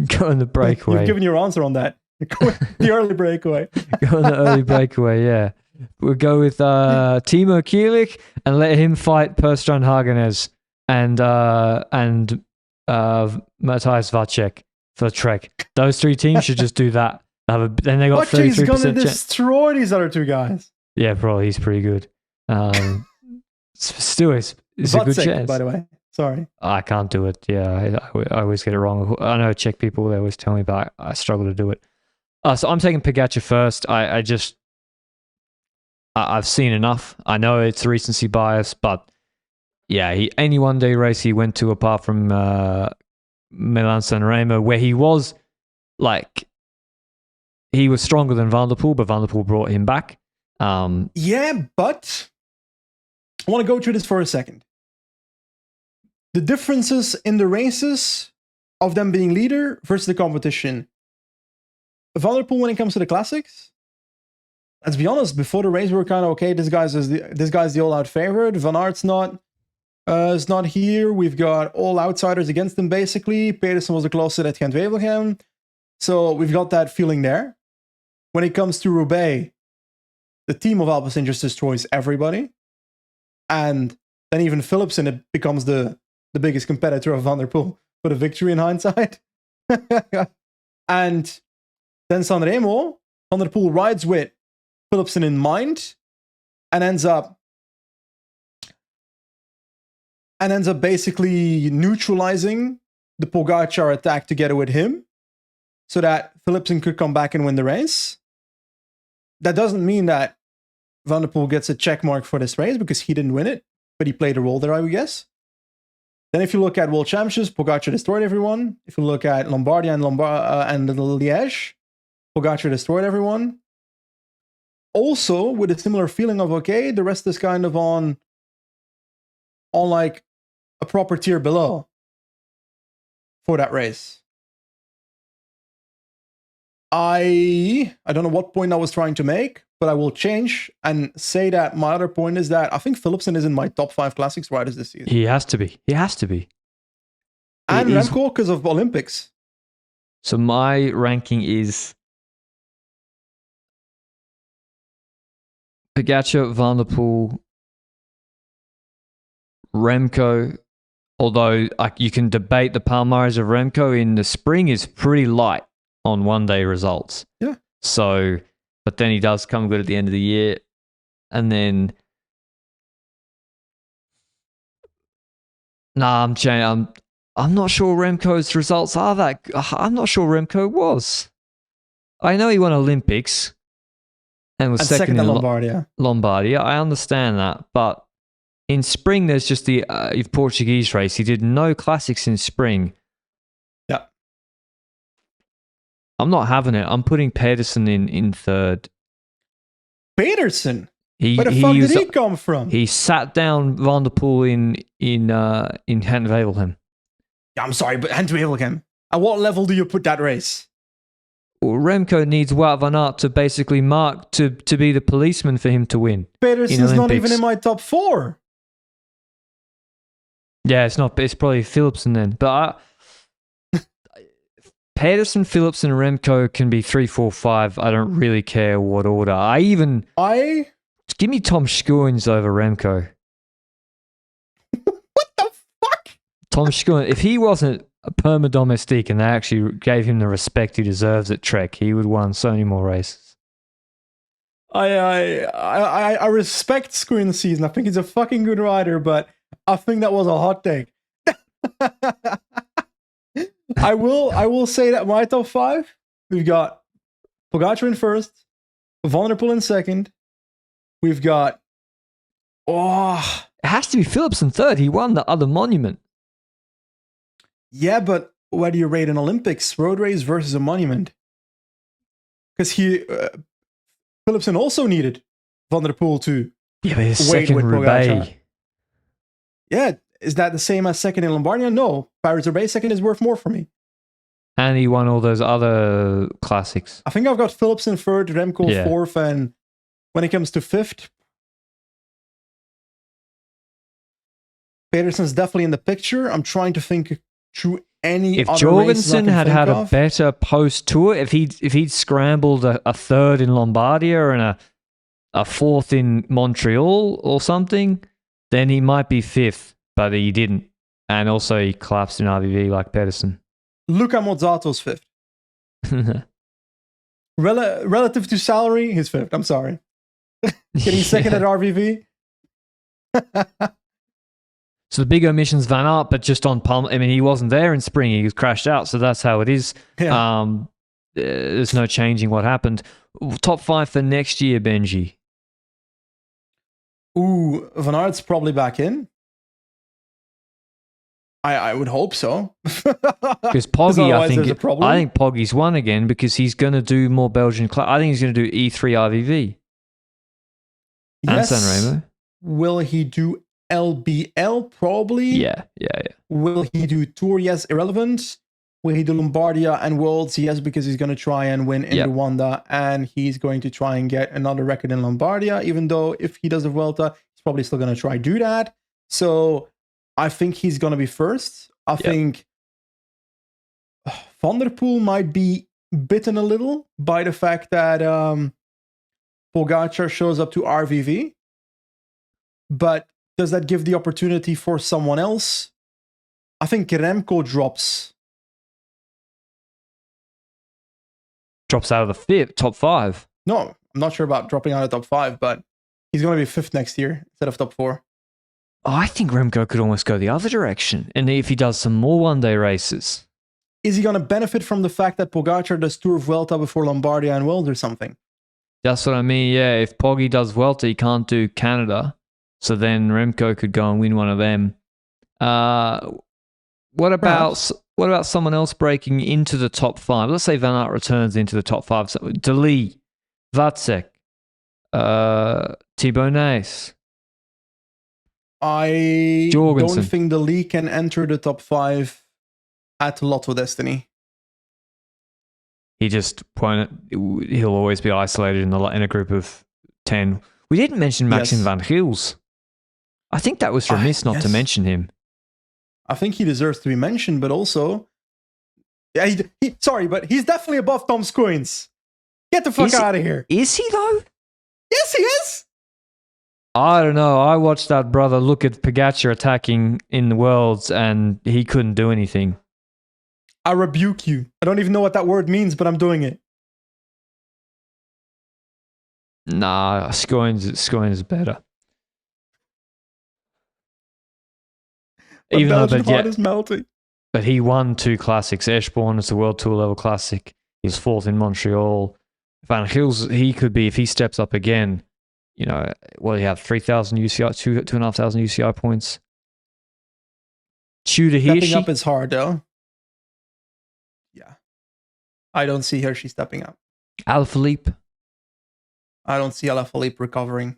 Go on the breakaway. You've given your answer on that. The early breakaway. Go on the early breakaway, yeah. We'll go with Timo Kielik and let him fight Perstrand Hagenes and Matthias Vacek for Trek. Those three teams should just do that. Then they got 33% Vacek's going to destroy these other two guys. Yeah, probably. He's pretty good. Still, it's a good chance. By the way. Sorry. I can't do it. Yeah, I always get it wrong. I know Czech people, they always tell me, but I struggle to do it. So I'm taking Pogacar first. I've seen enough. I know it's recency bias, but yeah, any one-day race he went to apart from Milan-San Remo, where he was stronger than Van der Poel, but Van der Poel brought him back. Yeah, but I want to go through this for a second. The differences in the races of them being leader versus the competition. Van der Poel, when it comes to the classics, let's be honest, before the race we were kind of okay. This guy's the all-out favorite. Van Aert's is not here. We've got all outsiders against him basically. Pedersen was the closest at Gent Wevelgem, so we've got that feeling there. When it comes to Roubaix, the team of Alpecin just destroys everybody, and then even Philipsen, it becomes the biggest competitor of Van der Poel for the victory in hindsight. And then San Remo, Van der Poel rides with Philipsen in mind and ends up basically neutralizing the Pogacar attack together with him so that Philipsen could come back and win the race. That doesn't mean that Van der Poel gets a check mark for this race because he didn't win it, but he played a role there, I would guess. Then if you look at World Championships, Pogacar destroyed everyone. If you look at Lombardia and Liège, Pogacar destroyed everyone. Also, with a similar feeling of, okay, the rest is kind of on like a proper tier below for that race. I don't know what point I was trying to make, but I will change and say that my other point is that I think Philipsen is in my top 5 classics riders this season. He has to be. And Remco because of Olympics. So my ranking is Pogacar, Van der Poel, Remco, although you can debate the Palmares of Remco in the spring is pretty light on one-day results. Yeah. So, but then he does come good at the end of the year. And then, I'm not sure Remco's results are that. I'm not sure Remco was. I know he won Olympics and was second in Lombardia. Lombardia. I understand that, but in spring there's just the Portuguese race. He did no classics in spring. Yeah. I'm not having it. I'm putting Pedersen in third. Pedersen? Where the fuck did he come from? He sat down Van der Poel in Gent-Wevelgem. Yeah, I'm sorry, but Gent-Wevelgem. At what level do you put that race? Well, Remco needs Wout van Aert to basically mark to be the policeman for him to win. Pedersen's not even in my top 4. Yeah, it's not. It's probably Philipsen then. But Pedersen, Philipsen, and Remco can be 3, 4, 5. I don't really care what order. Give me Tom Skuins over Remco. What the fuck? Tom Skuins, if he wasn't a perma-domestique and they actually gave him the respect he deserves at Trek, he would have won so many more races. I respect Skuins' season. I think he's a fucking good rider, but I think that was a hot take. I will say that my top 5, we've got Pogacar in first, Van der Poel in second. We've got it has to be Philipsen third. He won the other monument. Yeah, but where do you rate an Olympics road race versus a monument? Because Philipsen also needed Van der Poel to but his second Roubaix. Yeah, is that the same as second in Lombardia? No, Paris-Roubaix second is worth more for me. And he won all those other classics. I think I've got Philipsen third, Remco fourth, and when it comes to fifth, Pedersen's definitely in the picture. I'm trying to think through any if other Jorgensen had of. a better post-tour, if he'd scrambled a third in Lombardia and a fourth in Montreal or something, then he might be fifth, but he didn't. And also he collapsed in RVV like Pedersen. Luca Mozzato's fifth. Relative to salary, he's fifth. I'm sorry. Getting second at RVV. So the big omission's Van Aert, but just on Palm. I mean, he wasn't there in spring. He was crashed out, so that's how it is. Yeah. There's no changing what happened. Top 5 for next year, Benji. Ooh, Van Aert's probably back in. I would hope so. Because Poggy, I think Poggy's won again because he's going to do more Belgian. I think he's going to do E3 RVV. Yes. And Sanremo. Will he do LBL? Probably. Yeah. Will he do Tour? Yes, irrelevant. Will he do Lombardia and Worlds? Yes, because he's going to try and win in Rwanda, and he's going to try and get another record in Lombardia, even though if he does a Vuelta, he's probably still going to try do that. So I think he's going to be first. I think Van der Poel might be bitten a little by the fact that Pogacar shows up to RVV. But does that give the opportunity for someone else? I think Remco drops out of the top 5. No, I'm not sure about dropping out of top 5, but he's going to be fifth next year instead of top 4. Oh, I think Remco could almost go the other direction. And if he does some more one-day races. Is he going to benefit from the fact that Pogacar does Tour Vuelta before Lombardia and World or something? That's what I mean, yeah. If Poggy does Vuelta, he can't do Canada. So then Remco could go and win one of them. What about someone else breaking into the top 5? Let's say Van Aert returns into the top 5. So Deli, Vacek, Thibaut Nys. I Jorgensen. don't think Deli can enter the top 5 at Lotto Destiny. He just he'll always be isolated in a group of 10. We didn't mention Maxim Van Gils. I think that was remiss not to mention him. I think he deserves to be mentioned, but also, but he's definitely above Tom Skuins. Get the fuck out of here. Is he though? Yes, he is. I don't know. I watched that brother look at Pogacar attacking in the Worlds, and he couldn't do anything. I rebuke you. I don't even know what that word means, but I'm doing it. Nah, Scoins is better. My Belgian heart is melting. But he won 2 classics. Eschborn is the World Tour level classic. He was 4th in Montreal. Van Gils, he could be, if he steps up again, you know, well, he have 3,000 UCI, 2,500 UCI points. Tudor Hirschi. Stepping up is hard, though. Yeah. I don't see Hirschi stepping up. Alaphilippe. I don't see Alaphilippe recovering.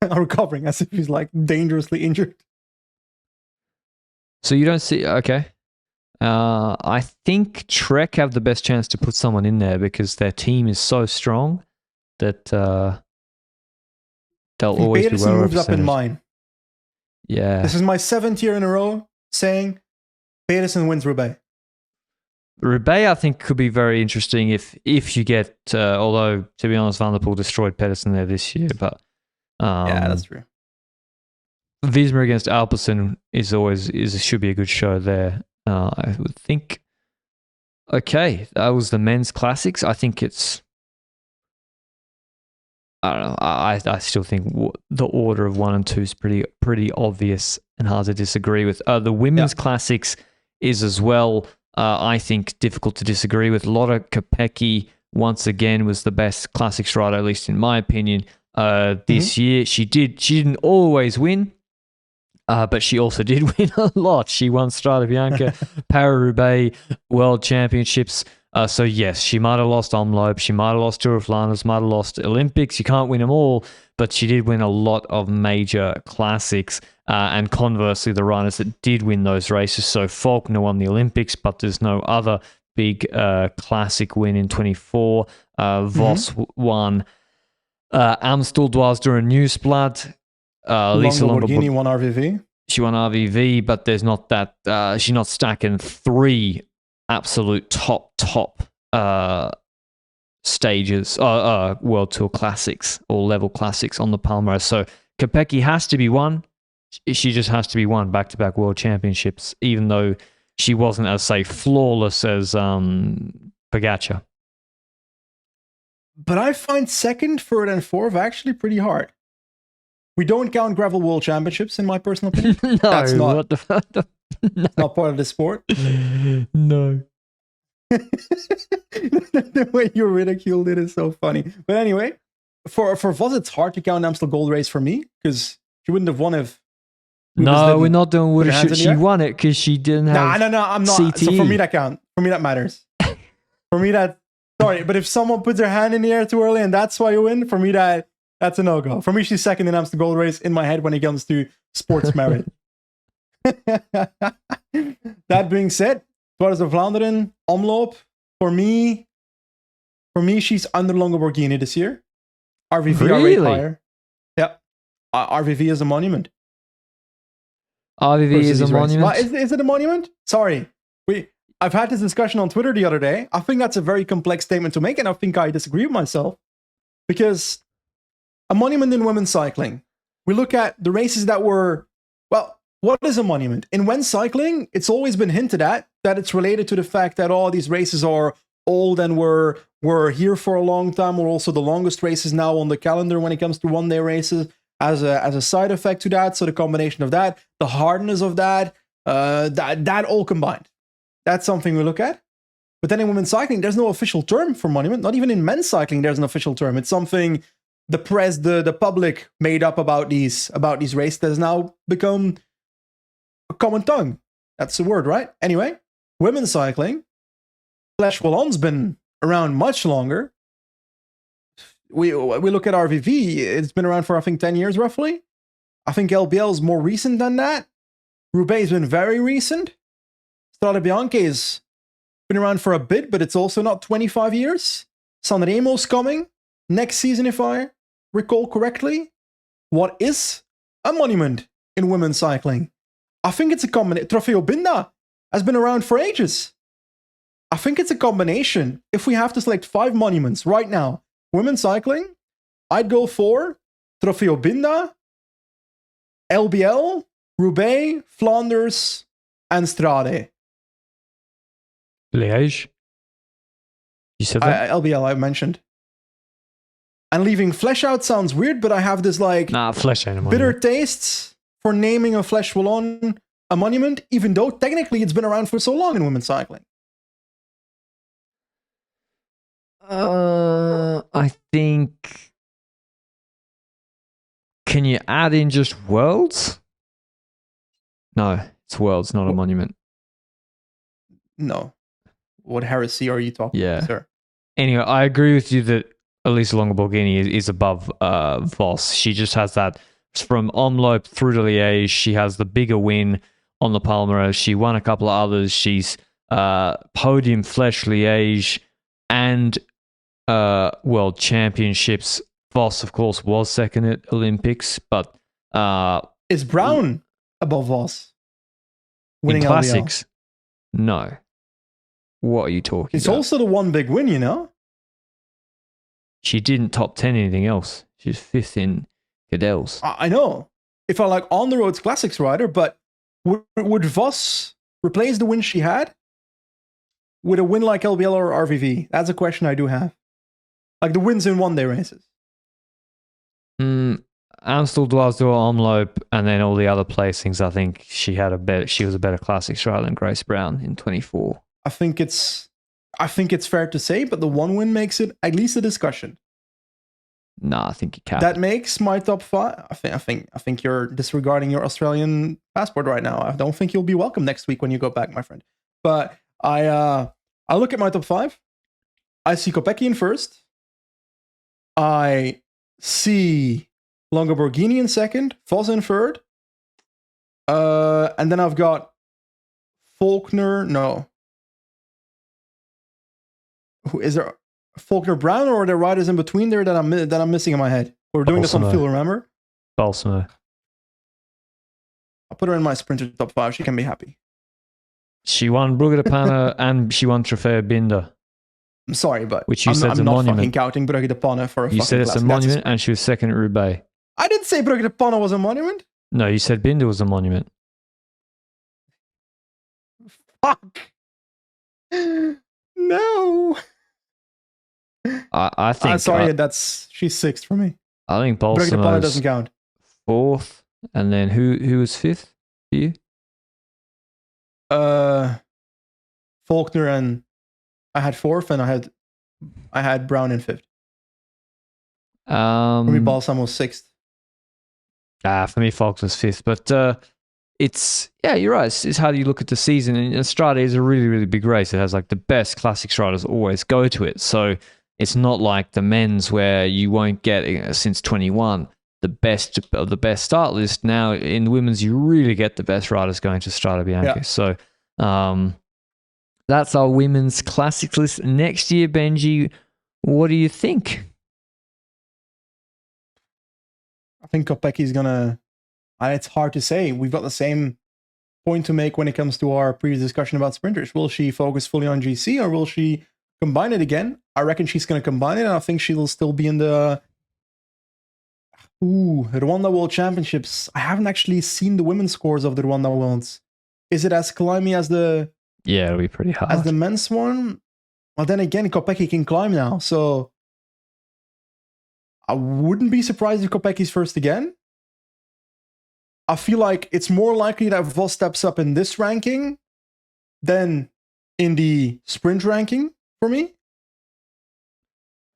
Recovering as if he's like dangerously injured. So you don't see, okay. I think Trek have the best chance to put someone in there because their team is so strong that they'll always be well moves represented. up in mine. Yeah. This is my 7th year in a row saying Pedersen wins Roubaix. Roubaix, I think, could be very interesting if you get, although, to be honest, Van der Poel destroyed Pedersen there this year, but... yeah, that's true. Visma against Alpecin should be a good show there. I would think. Okay, that was the men's classics. I think it's. I don't know. I still think the order of 1 and 2 is pretty obvious and hard to disagree with. The women's classics is as well. I think difficult to disagree with. Lotte Kopecky once again was the best classics rider, at least in my opinion. This year she didn't always win. But she also did win a lot. She won Strade Bianca, Paris-Roubaix, World Championships. So yes, she might have lost Omloop. She might have lost Tour of Flanders, might have lost Olympics. You can't win them all, but she did win a lot of major classics. And conversely, the riders that did win those races. So Faulkner won the Olympics, but there's no other big classic win in 24. Vos won Amstel Dwars during Nieuwsblad. Lisa Lamborghini won RVV. She won RVV, but there's not that. She's not stacking 3 absolute top stages, World Tour classics or level classics on the Palmares. So Kopecky has to be one. She just has to be one back-to-back World Championships, even though she wasn't as, say, flawless as Pogacar. But I find 2nd, 3rd, and 4th actually pretty hard. We don't count gravel world championships, in my personal opinion. No, that's not, what the fuck? No. Not part of the sport. No. The way you ridiculed it is so funny. But anyway, for Vos, it's hard to count Amstel Gold Race for me because she wouldn't have won if. No, we're not doing would have. She won it because she didn't have. No, I'm not. CTE. So for me, that counts. For me, that matters. For me, that. Sorry, but if someone puts their hand in the air too early and that's why you win, for me, that's a no-go. For me, she's 2nd in Amstel Gold Race in my head when it comes to sports merit. That being said, Tours of Vlaanderen, Omloop, for me, she's under Lamborghini this year. RVV really? Are higher. Yeah. RVV is a monument. RVV is a monument? Well, is it a monument? Sorry. I've had this discussion on Twitter the other day. I think that's a very complex statement to make, and I think I disagree with myself. Because a monument in women's cycling, we look at the races that were, well, what is a monument? In men's cycling, it's always been hinted at that it's related to the fact that all these races are old and were here for a long time, or also the longest races now on the calendar when it comes to one-day races as a side effect to that. So the combination of that, the hardness of that all combined. That's something we look at. But then in women's cycling, there's no official term for monument. Not even in men's cycling, there's an official term. It's something the press, the public made up about these races that has now become a common tongue. That's the word, right? Anyway, women's cycling, Flash Wallon's been around much longer. We look at RVV, it's been around for, I think, 10 years roughly. I think LBL is more recent than that. Roubaix has been very recent. Strade Bianca has been around for a bit, but it's also not 25 years. Sanremo's coming next season, if I recall correctly. What is a monument in women's cycling? I think it's a combination. Trofeo Binda has been around for ages. I think it's a combination. If we have to select 5 monuments right now, women's cycling, I'd go for Trofeo Binda, LBL, Roubaix, Flanders, and Strade. Liège. You said that? LBL, I mentioned. And leaving Flesh out sounds weird, but I have this like Flesh ain't a bitter monument. tastes for naming a Flesh Wallon a monument, even though technically it's been around for so long in women's cycling. I think. Can you add in just Worlds? No, it's Worlds, not a monument. No. What heresy are you talking about, sir? Anyway, I agree with you that Elisa Longa Borghini is above Vos. She just has that from Omloop through to Liège. She has the bigger win on the Palmares. She won a couple of others. She's podium Flesh Liège and World Championships. Vos, of course, was second at Olympics, but is Brown above Vos? Winning in classics? LBL? No. What are you talking it's about? It's also the one big win, you know? She didn't top 10 anything else. She was fifth in Cadell's. I know. If I like on the roads classics rider, but would Vos replace the win she had with a win like LBL or RVV? That's a question I do have. Like the wins in one-day races. Amstel, Dwazdur, Omloop, and then all the other placings. I think she was a better classics rider than Grace Brown in 24. I think it's fair to say, but the one win makes it at least a discussion. Nah, I think you can't. That makes my top 5. I think you're disregarding your Australian passport right now. I don't think you'll be welcome next week when you go back, my friend. But I look at my top 5. I see Kopecky in first. I see Longa Borghini in second, Vos in third. And then I've got Faulkner. No. Who is there? Faulkner Brown, or are there riders in between there that I'm missing in my head? We're doing this on Phil, remember? Balsamo. I'll put her in my sprinter top 5. She can be happy. She won Brugge de Panne and she won Trofeo Binda. I'm sorry, but which you said is a not monument. Fucking counting Brugge de Panne for a you fucking said it's classic. a monument, and she was second at Roubaix. I didn't say Brugge de Panne was a monument. No, you said Binda was a monument. Fuck. No. I think. Sorry, she's sixth for me. I think Brugge de Panne Balsamo's doesn't count. Fourth, and then who was fifth for you? Faulkner, and I had fourth, and I had Brown in fifth. For me, Balsam was sixth. For me, Faulkner's fifth, but it's you're right. It's how do you look at the season? And Strade is a really, really big race. It has like the best classics riders always go to it. So it's not like the men's where you won't get since 21 the best of the best start list. Now in the women's, you really get the best riders going to Strade Bianche. Yeah. So that's our women's classics list. Next year, Benji, what do you think? I think Kopecki's gonna. It's hard to say. We've got the same point to make when it comes to our previous discussion about sprinters. Will she focus fully on GC, or will she combine it again? I reckon she's going to combine it, and I think she'll still be in the Rwanda World Championships. I haven't actually seen the women's scores of the Rwanda Worlds. Is it as climby as the... Yeah, it'll be pretty hard. As the men's one? Well, then again, Kopecky can climb now, so... I wouldn't be surprised if Kopecky's first again. I feel like it's more likely that Vos steps up in this ranking than in the sprint ranking for me.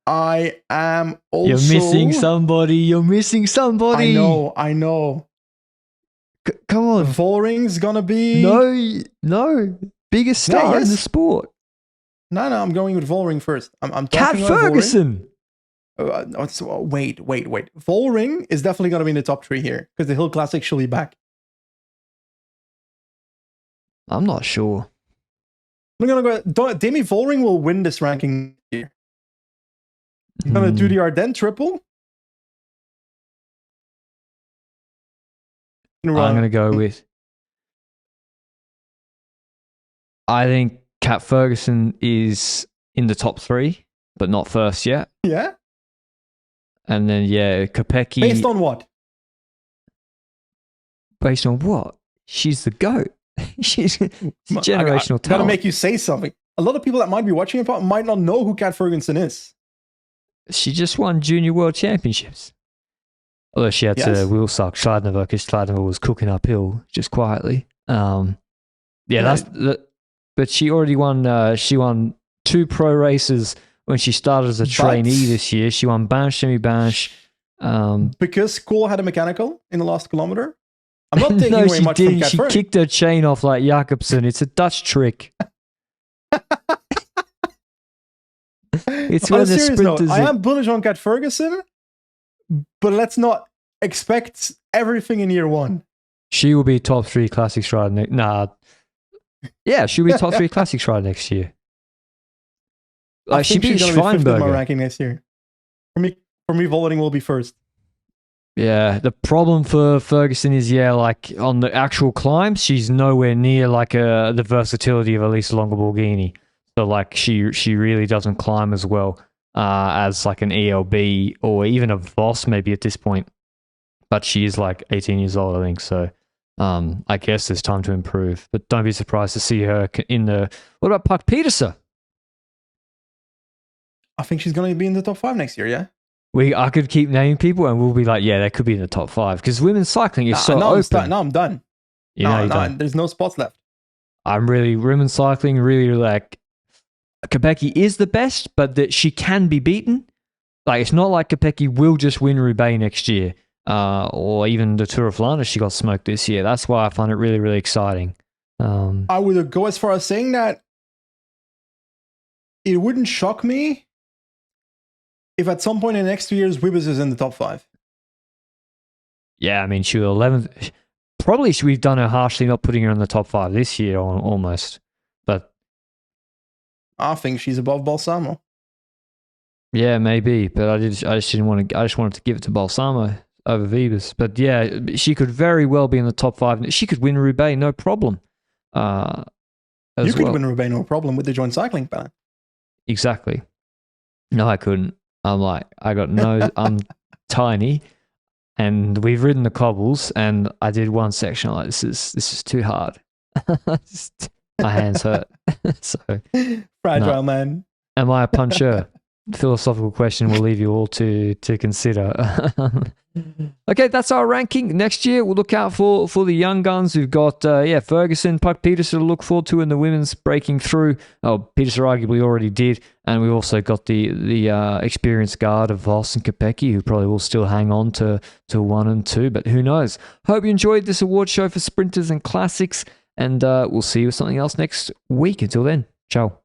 I am also... You're missing somebody. I know. Come on. Vollring's gonna be... No. Biggest star in the sport. No, I'm going with Vollring first. I'm Cat Ferguson. Wait. Vollring is definitely going to be in the top 3 here because the Hill Classic she'll be back. I'm not sure. I'm going to go... Demi Vollring will win this ranking here. He's going to do the Ardennes triple. I'm going to go with... I think Cat Ferguson is in the top 3, but not first yet. Yeah? And then, yeah, Kopecky. Based on what? Based on what? She's the GOAT. She's a generational talent. Gotta make you say something. A lot of people that might be watching it might not know who Kat Ferguson is. She just won Junior World Championships. Although she had to wheel suck Schladnova because Schladnova was cooking uphill just quietly. But she already won. She won 2 pro races when she started as a trainee this year. She won Banche, semi-Banche. Because Cor had a mechanical in the last kilometer. I'm not taking away much from Kat Ferguson. She kicked her chain off like Jakobsen. It's a Dutch trick. It's on a serious note, I am bullish on Kat Ferguson, but let's not expect everything in year 1. She will be top 3 classics rider she'll be top 3 classics rider next year. Like she beat Schweinberger. My ranking next year. For me, Voldering will be first. Yeah, the problem for Ferguson is, like on the actual climbs, she's nowhere near like the versatility of Elisa Longoborghini. So like she really doesn't climb as well as like an ELB or even a Vos maybe at this point. But she is like 18 years old, I think. So I guess there's time to improve. But don't be surprised to see her in the... What about Puck Petersen? I think she's going to be in the top 5 next year, yeah? I could keep naming people and we'll be like, yeah, they could be in the top 5. Because women's cycling is so open. I'm done. There's no spots left. Women's cycling really like... Kopecky is the best, but that she can be beaten. Like, it's not like Kopecky will just win Roubaix next year, or even the Tour of Flanders. She got smoked this year. That's why I find it really, really exciting. I would go as far as saying that it wouldn't shock me if at some point in the next 2 years, Wiebes is in the top 5. Yeah, I mean, she was 11th. Probably we've done her harshly not putting her in the top 5 this year, almost. But I think she's above Balsamo. Yeah, maybe, but I just didn't want to. I just wanted to give it to Balsamo over Wiebes. But yeah, she could very well be in the top 5. She could win Roubaix, no problem. You could win Roubaix, no problem, with the joint cycling ban. Exactly. No, I couldn't. I'm tiny, and we've ridden the cobbles, and I did one section. I'm like, this is too hard. My hands hurt. So fragile, man. Am I a puncher? Philosophical question we'll leave you all to consider. Okay, that's our ranking. Next year, we'll look out for the young guns. We've got Ferguson, Puck Petersen to look forward to in the women's breaking through. Oh, Petersen arguably already did. And we've also got the experienced guard of Vos and Kopecky, who probably will still hang on to 1 and 2, but who knows. Hope you enjoyed this award show for sprinters and classics, and we'll see you with something else next week. Until then, ciao.